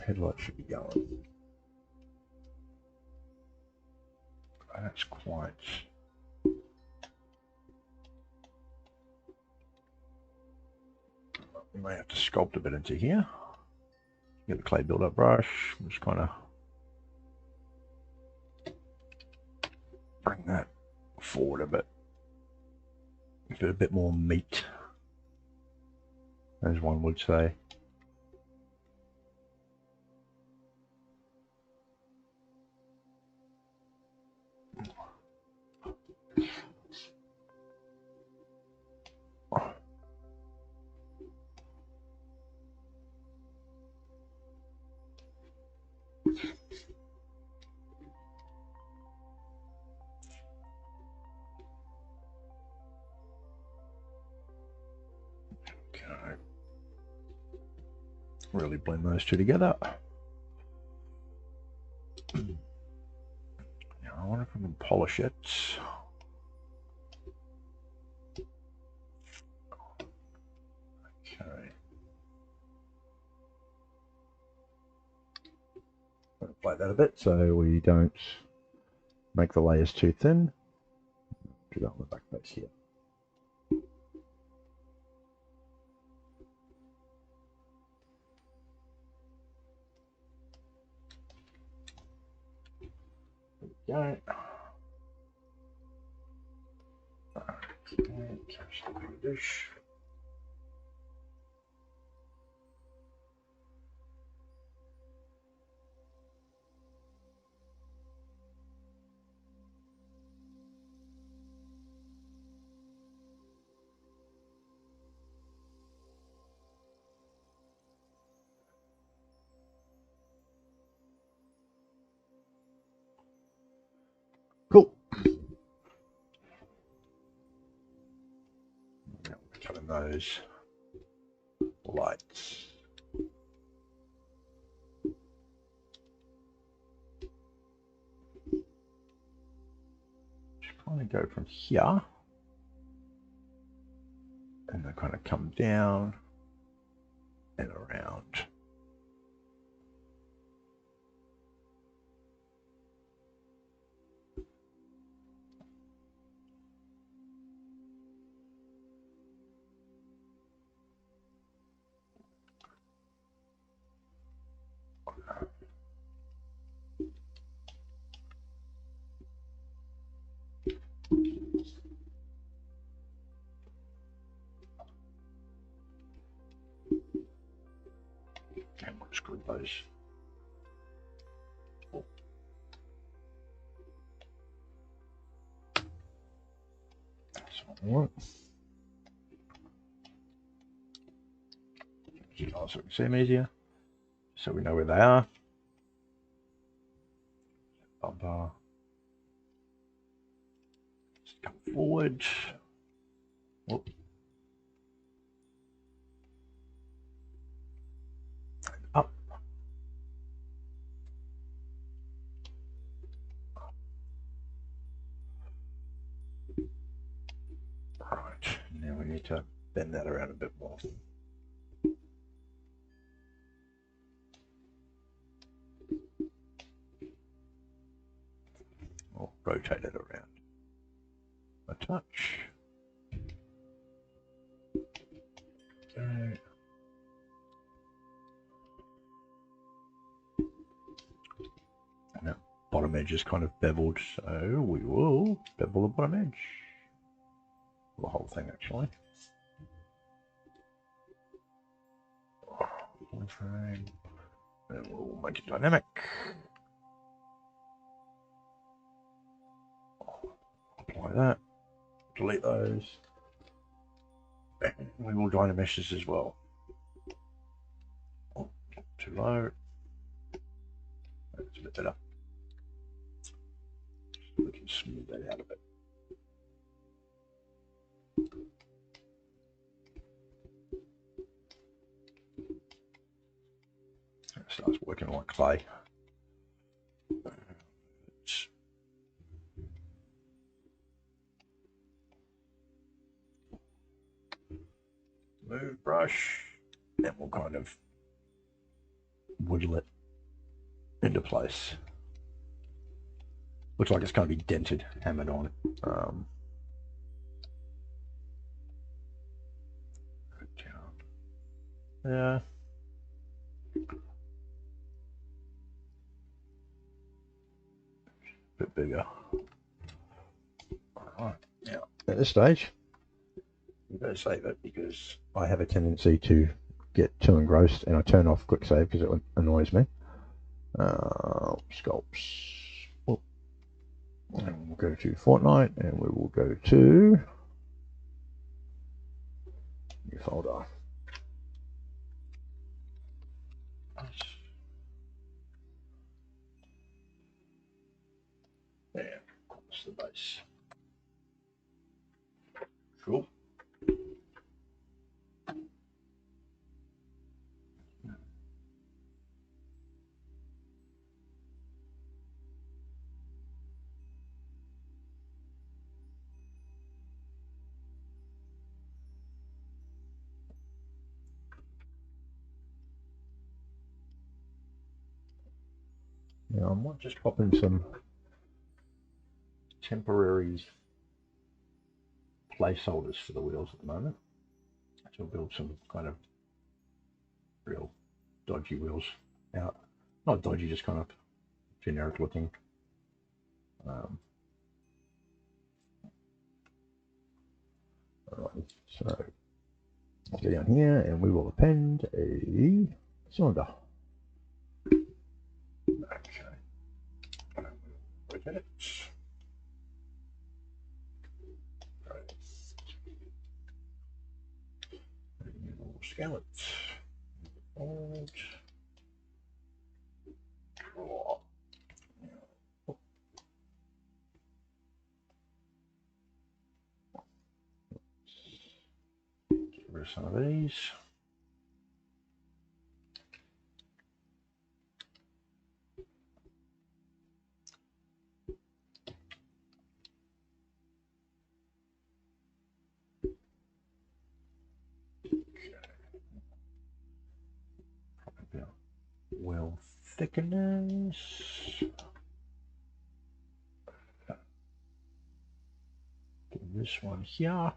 headlight should be going. That's quite. We may have to sculpt a bit into here. Get the clay build-up brush. Just kind of bring that forward a bit. Give it a bit more meat, as one would say. Okay. Really blend those two together. Now I wonder if I can polish it. Okay. Play that a bit so we don't make the layers too thin. Do that on the back face here. There we go. Okay, touch the dish. Cool. Now we're cutting those lights. Just kind of go from here and they kind of come down and around. And we'll just group those. Oh. That's what I want. So we can see them easier, so we know where they are. Bumper. Just come forward. Oh. Up. Right, now we need to bend that around a bit more. Or rotate it around a touch. Okay. And that bottom edge is kind of beveled, so we will bevel the bottom edge. The whole thing, actually. Frame. And we'll make it dynamic. Apply that. Delete those. And we will dynamesh this as well. Oh, too low. That's a bit better. We can smooth that out a bit. It starts working like clay. Move brush, and we'll kind of wiggle it into place. Looks like it's going to be dented, hammered on. Yeah. Bit bigger. Alright, now at this stage, I'm going to save it because I have a tendency to get too engrossed and I turn off quick save because it annoys me. Sculpts. Oh. And we'll go to Fortnite and we will go to new folder. That's the base. Cool. Now I might just pop in some temporary placeholders for the wheels at the moment. So we'll build some kind of real dodgy wheels out. Not dodgy, just kind of generic looking. Alright, so I'll go down here and we will append a cylinder. Okay. Rotate it. Right. We'll scale it. Fold. Draw. Get rid of some of these. Well, thickeners. Give this one here.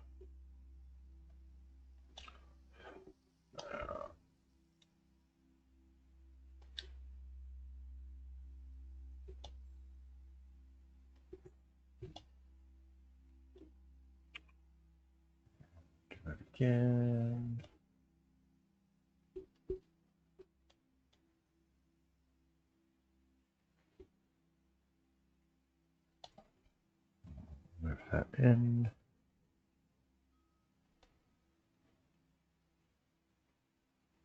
Do that again. Move that in.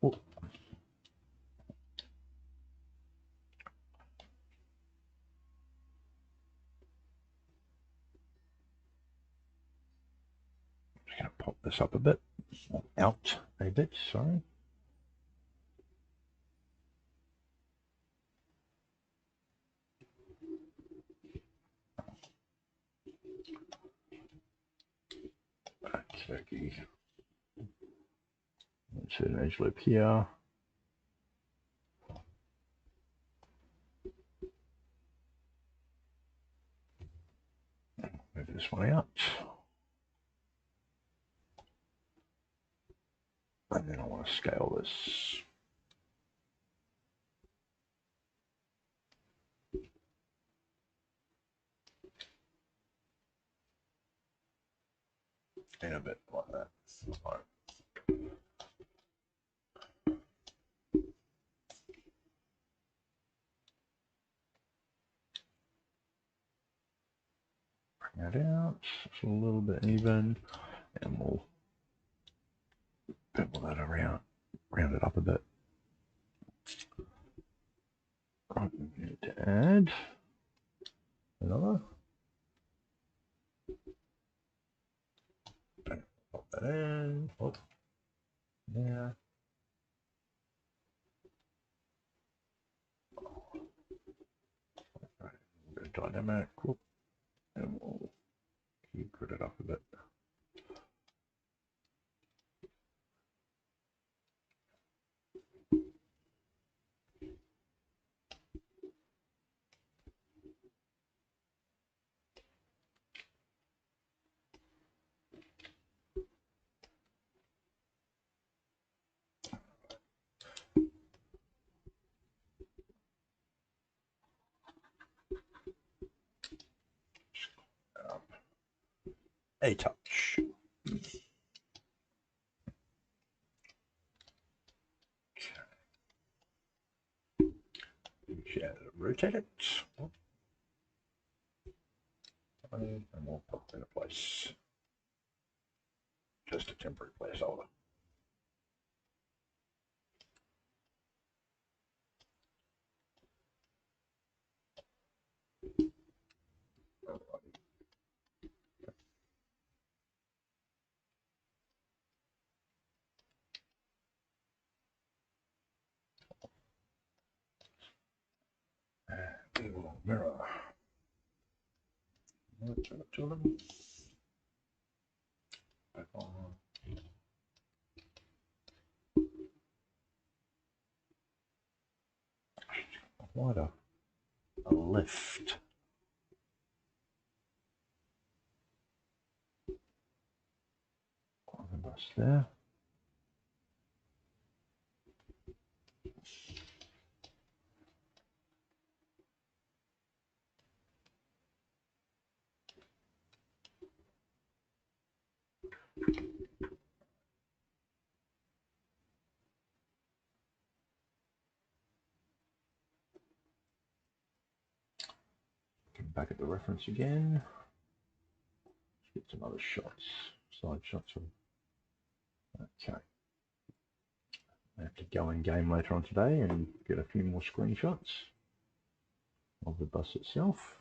Oh. Just going to pop this up a bit. Out a bit, sorry. Okay. Insert an edge loop here. Move this one out. And then I want to scale this. In a bit like that. Right. Bring that out. It's a little bit even, and we'll pimple that around, round it up a bit. Right, we need to add another. Pop that in. Oh, yeah. Right, we'll go dynamic. Whoop, and we'll grid it up a bit. A touch. Okay. Rotate it. And we'll put it into place. Just a temporary placeholder. mirror. Turn up to them. Back on. Wider. A lift. Bus there. Back at the reference again. Let's get some other shots, side shots of. Okay. I have to go in game later on today and get a few more screenshots of the bus itself.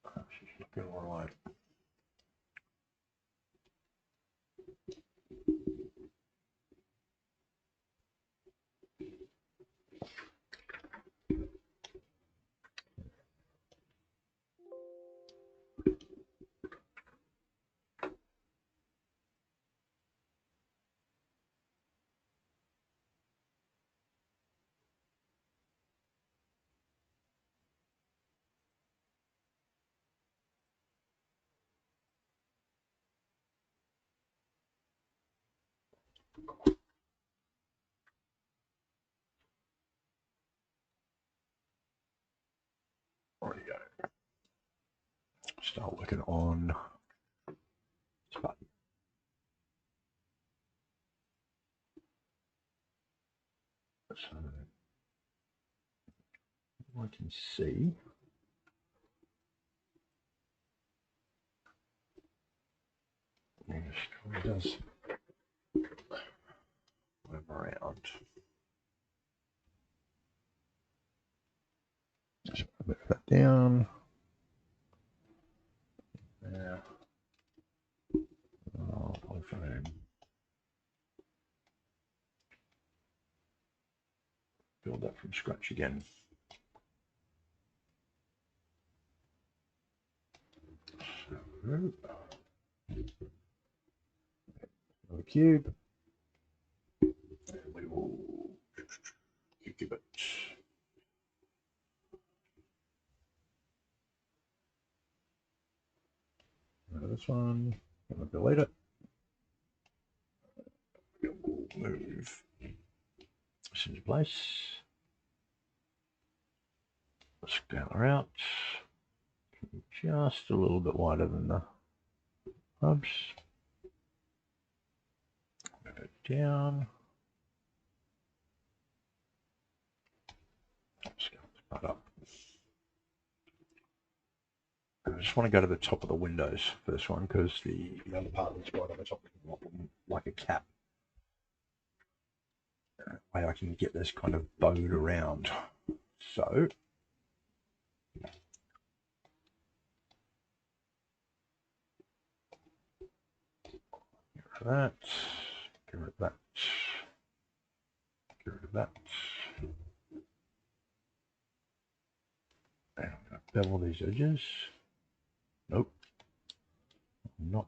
Oh, she's looking all right. There you go. Start working on this button. So I can see it does move around. So move that down. Yeah. Oh, polyphone. Build that from scratch again. So, another cube. And we will give it. This one. I'm going to delete it. We'll move this into place. Scale out. Just a little bit wider than the hubs. Move it down. Scale this part up. I just want to go to the top of the windows for this one because the other part that's right on the top is like a cap. That way I can get this kind of bowed around. So get rid of that, get rid of that, get rid of that. And I'm going to bevel these edges. Nope, not.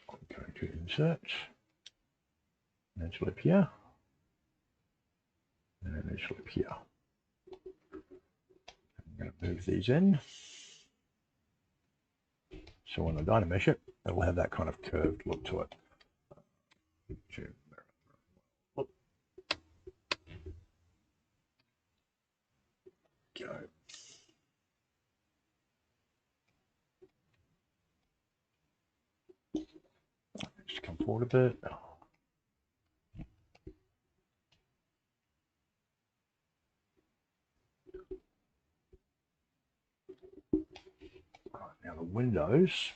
I'm going to insert an edge lip here and an edge lip here. I'm going to move these in. So when I dynamesh it, it'll have that kind of curved look to it. Go. Just come forward a bit. Right, now the windows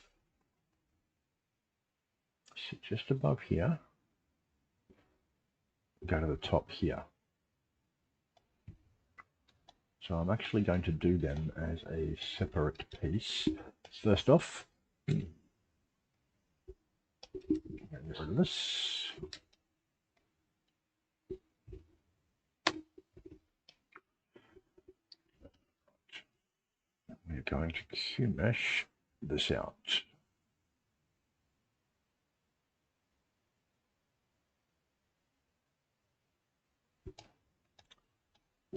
sit just above here. Go to the top here. So I'm actually going to do them as a separate piece. First off, get rid of this. going to Q-mesh this out.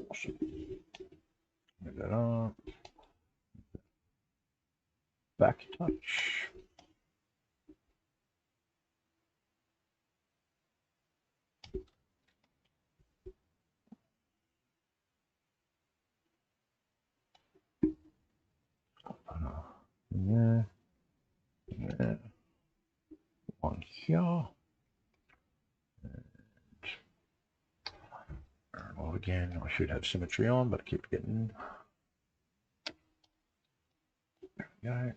Awesome. Move that up. Back touch. Yeah. Yeah. One here. Well, again, I should have symmetry on, but I keep getting. There we go.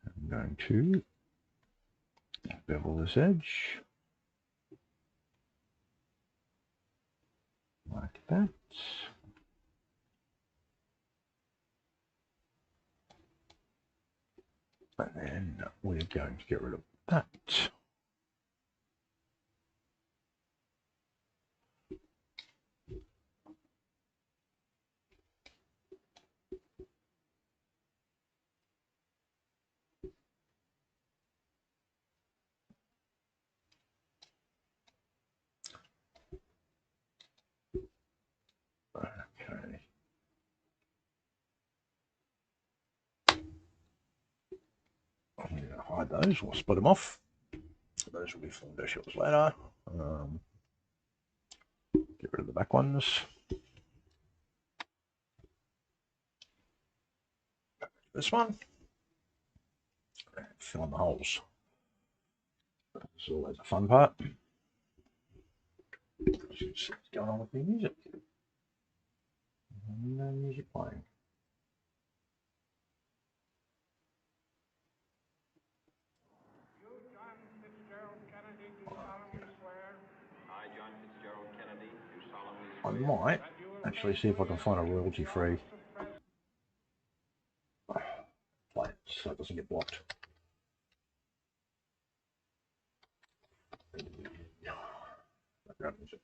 I'm going to bevel this edge like that. And then we're going to get rid of that. Okay. I'm going to hide those or split them off. Those will be foundations later. Get rid of the back ones. This one. Fill in the holes. That's always a fun part. Let's see what's going on with the music. No music playing. I might actually see if I can find a royalty-free play it so it doesn't get blocked. Background music.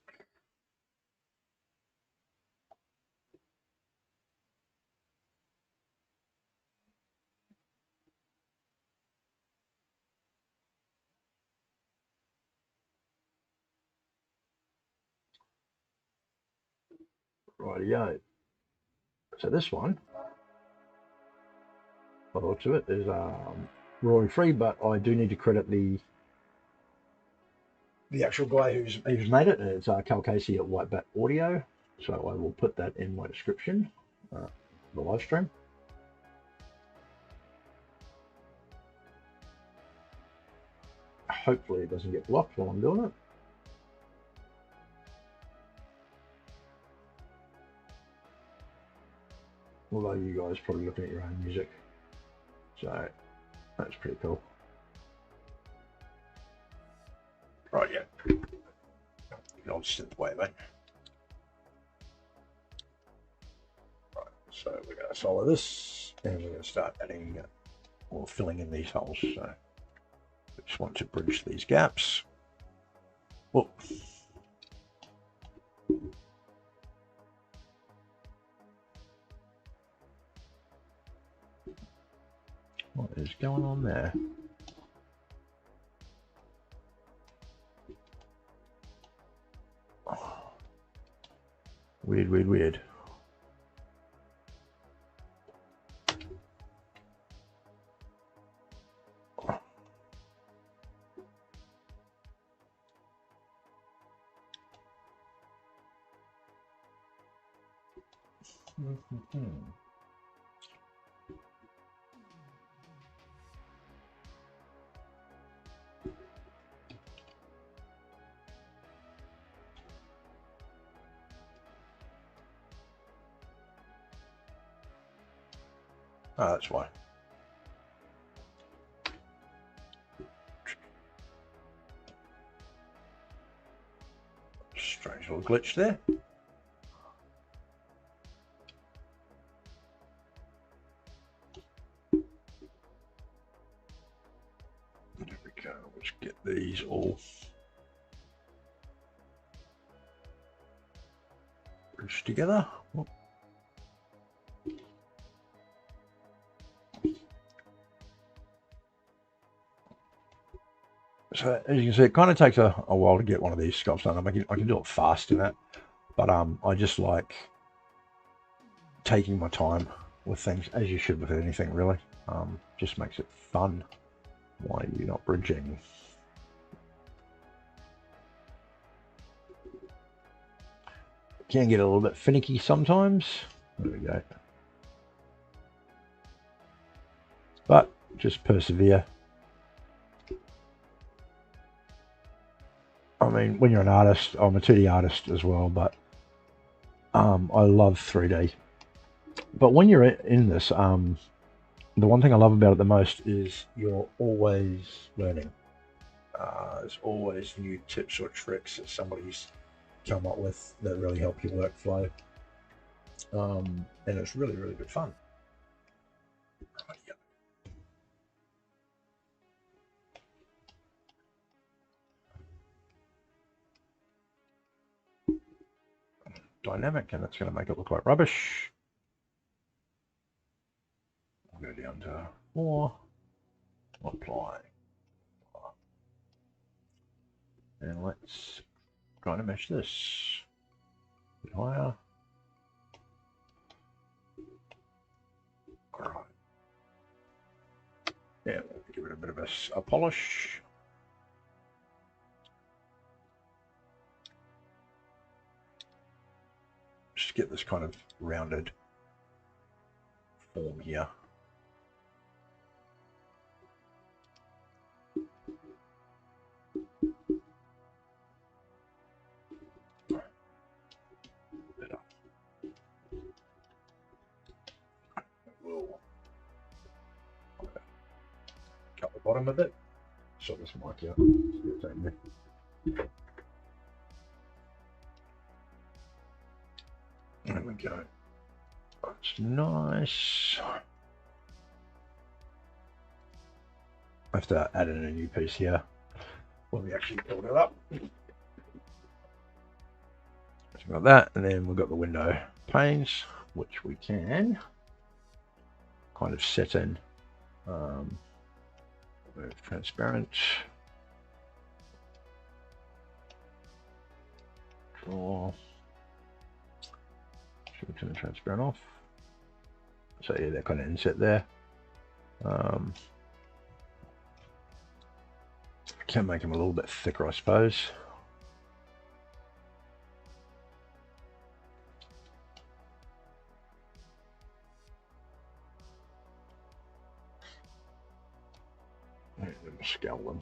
Rightio. So this one, by the looks of it, is royalty free, but I do need to credit the actual guy who's made it. It's Karl at White Bat Audio. So I will put that in my description, the live stream. Hopefully it doesn't get blocked while I'm doing it. Although you guys are probably looking at your own music. So that's pretty cool. Right, yeah. The old synth wave, eh? Right, so we're going to solder this and we're going to start adding or filling in these holes. So we just want to bridge these gaps. Whoop. What is going on there? Oh. Weird, weird, weird. Oh, that's why. Strange little glitch there. There we go. Let's get these all bridged together. Oh, So as you can see, it kind of takes a while to get one of these sculpts done. I can do it fast in that, but I just like taking my time with things, as you should with anything really. Just makes it fun. Why are you not bridging? Can get a little bit finicky sometimes. There we go. But just persevere. I mean, when you're an artist, I'm a 2D artist as well, but I love 3D. But when you're in this, the one thing I love about it the most is you're always learning. There's always new tips or tricks that somebody's come up with that really help your workflow. And it's really, really good fun. Dynamic, and it's going to make it look like rubbish. I'll go down to 4, apply. And let's try to mesh this a bit higher. All right. Yeah, we'll give it a bit of a polish. Just get this kind of rounded form here. Better. We'll cut the bottom a bit. Sort this mic out. There we go. That's nice. I have to add in a new piece here when we actually build it up. So we've got that, and then we've got the window panes, which we can kind of set in. Transparent. Draw. Should we turn the transparent off? So yeah, that kind of inset there. Can make them a little bit thicker, I suppose. And then we'll scale them.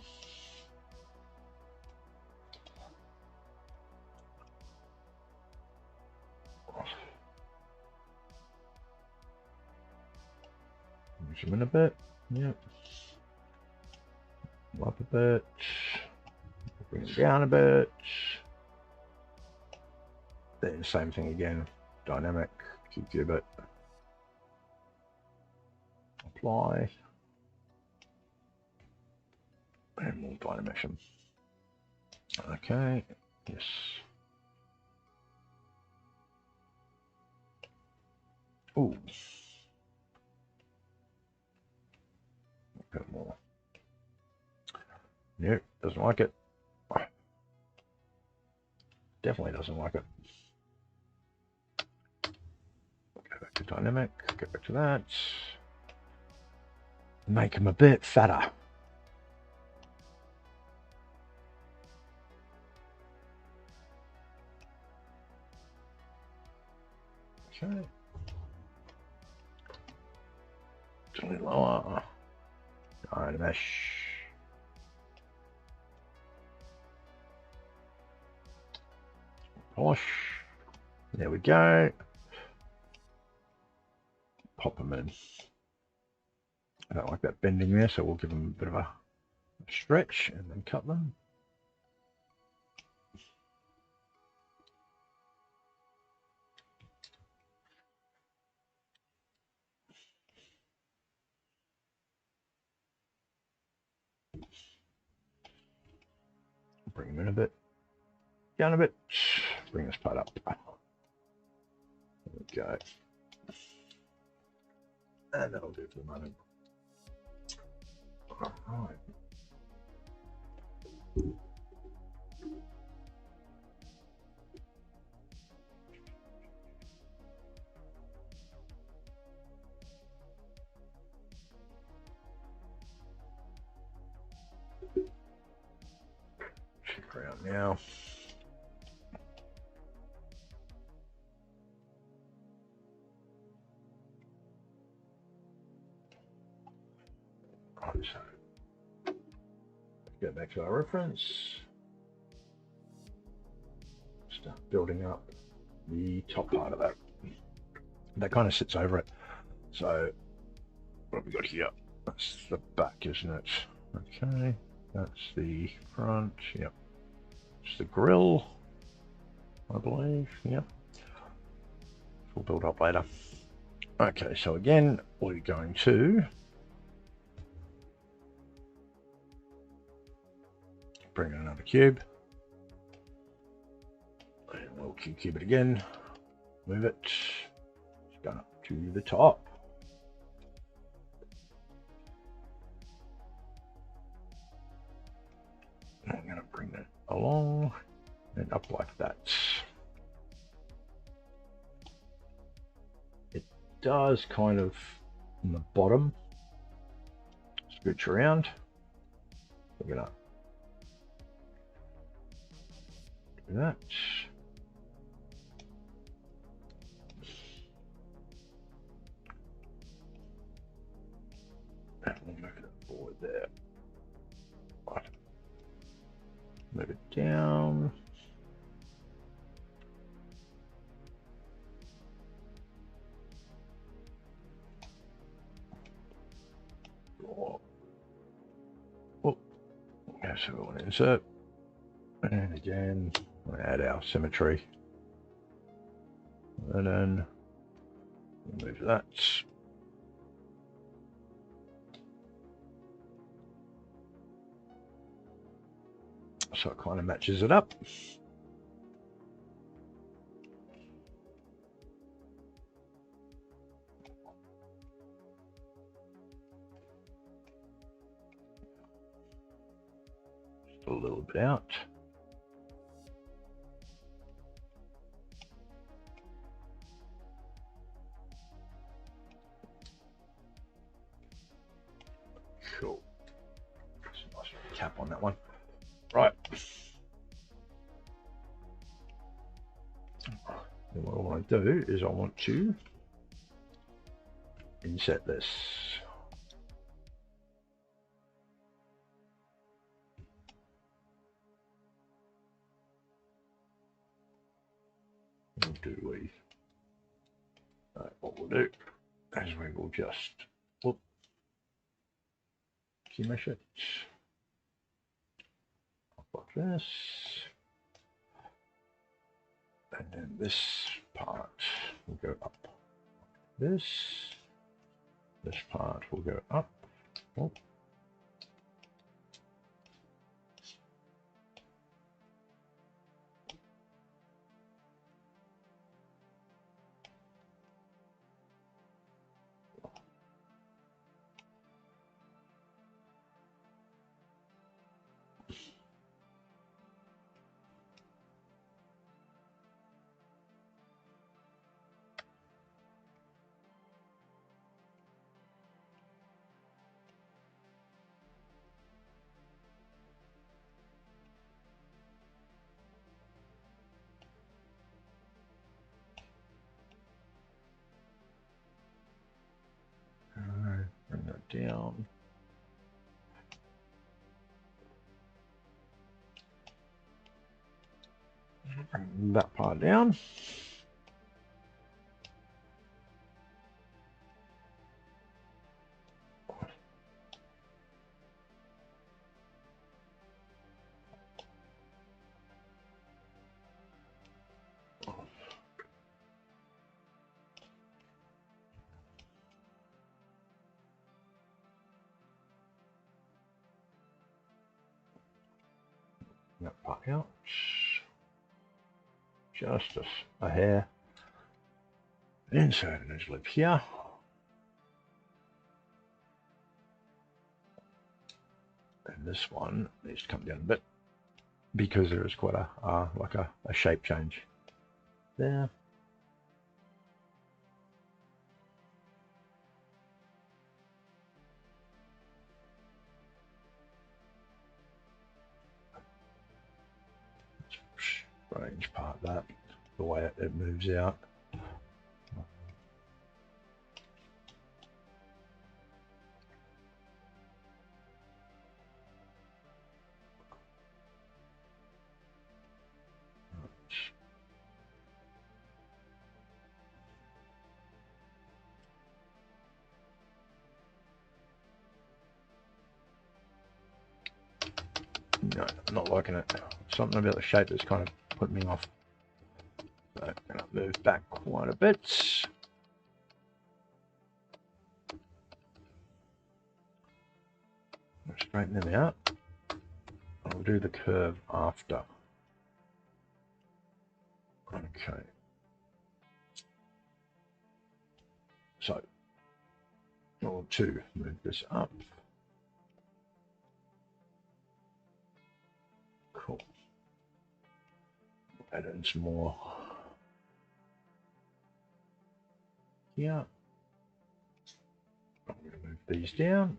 Zoom in a bit. Yep. Up a bit. Bring it down a bit. Then same thing again. Dynamic. Qubit. Apply. And we'll dynamic them. Okay. Yes. Ooh. A bit more. Nope, doesn't like it. Definitely doesn't like it. Go back to dynamic, go back to that. Make him a bit fatter. Okay. Just a little lower. Mesh. Polish. There we go. Pop them in. I don't like that bending there, so we'll give them a bit of a stretch and then cut them. Bring them in a bit. Down a bit. Bring this part up. There we go. And that'll do for the moment. All right. Check around now. Right, so go back to our reference. Start building up the top part of that. That kind of sits over it. So what have we got here? That's the back, isn't it? Okay, that's the front. Yep. It's the grill, I believe. Yep. We'll build up later. Okay, so again, we're going to bring in another cube. And we'll cube it again. Move it. It's going up to the top. I'm going to bring that along and up like that. It does kind of on the bottom scooch around. We're going to do that. And we'll move it forward there. Right. Move it down. Oh, okay, so we'll insert. And again, we'll add our symmetry. And then we'll move that. So it kind of matches it up. Just a little bit out. Cool. Just a nice cap on that one. Right. And what I want to do is I want to inset this. What we'll do is we will just mesh it like this, and then this part will go up. This part will go up. Oh. Bring that down. Bring that part down. That part out. Just a hair. Insert a nose lip here. And this one needs to come down a bit. because there is quite a like a shape change there. Strange part that the way it moves out. No, I'm not liking it. Something about the shape that's kind of put me off. So I'm going to move back quite a bit. Straighten them out. I'll do the curve after. Okay. So, or two, move this up. Cool. Add in some more here. I'm going to move these down.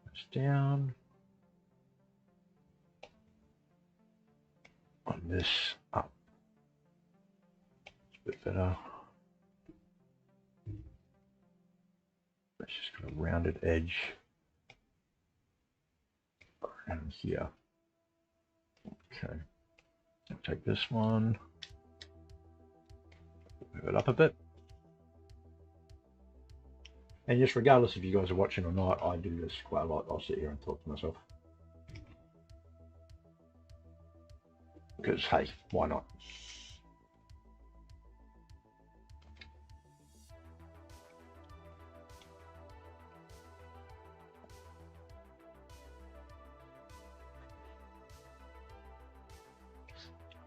This down. On this up. It's a bit better. It's just got a rounded edge around here. Okay. I'll take this one. Move it up a bit. And just regardless if you guys are watching or not, I do this quite a lot. I'll sit here and talk to myself. Because, hey, why not?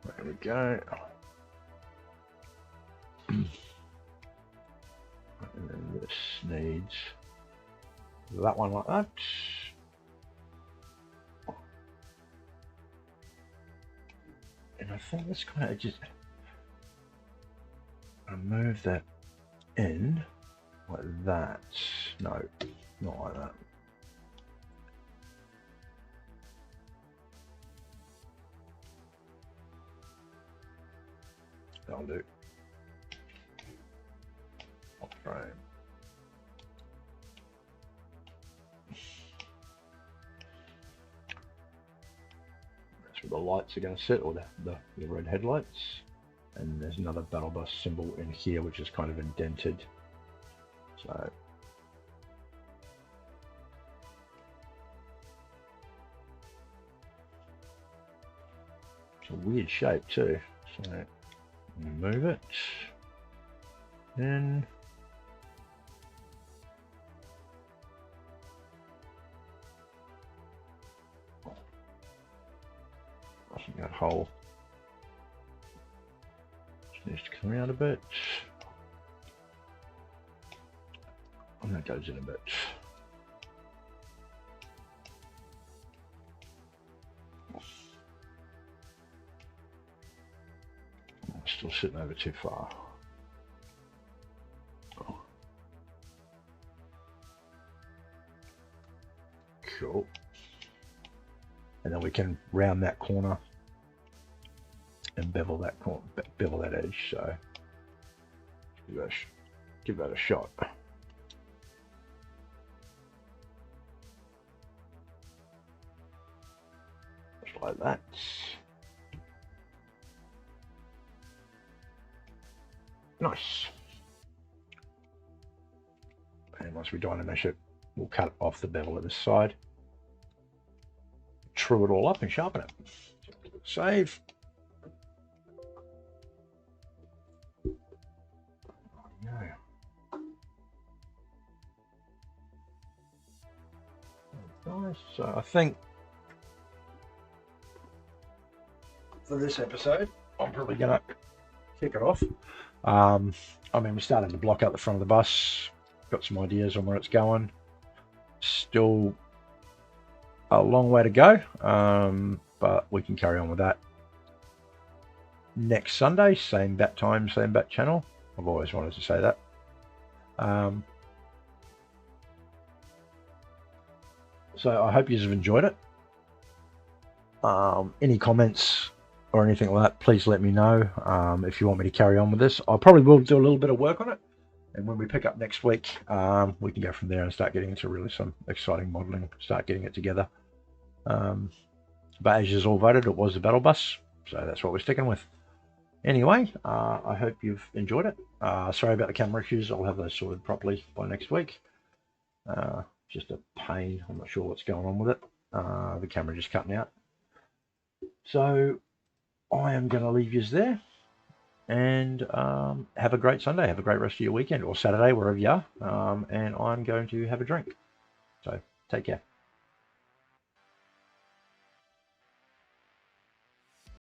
There we go. And then this needs that one like that. And I think this kind of just move that in like that. No, not like that. That'll do. Frame. That's where the lights are going to sit, or the red headlights. And there's another Battlebus symbol in here, which is kind of indented. So it's a weird shape too. So move it. Then that hole just needs to come around a bit, and that goes in a bit. I'm still sitting over too far. Cool. And then we can round that corner and bevel that corner, bevel that edge. So give that a shot. Just like that. Nice. And once we dynamesh it, we'll cut off the bevel at this side. True it all up and sharpen it. Save. Nice. So I think for this episode, I'm probably going to kick it off. I mean, we started to block out the front of the bus. Got some ideas on where it's going. Still a long way to go, but we can carry on with that next Sunday. Same bat time, same bat channel. I've always wanted to say that. So I hope you have enjoyed it. Any comments or anything like that, please let me know. If you want me to carry on with this, I probably will do a little bit of work on it. And when we pick up next week, we can go from there and start getting into really some exciting modeling, start getting it together. But as you've all voted, it was the Battlebus, so that's what we're sticking with. Anyway, I hope you've enjoyed it. Sorry about the camera issues. I'll have those sorted properly by next week. Just a pain. I'm not sure what's going on with it. The camera just cutting out. So I am going to leave you there. And have a great Sunday. Have a great rest of your weekend, or Saturday, wherever you are. And I'm going to have a drink. So take care.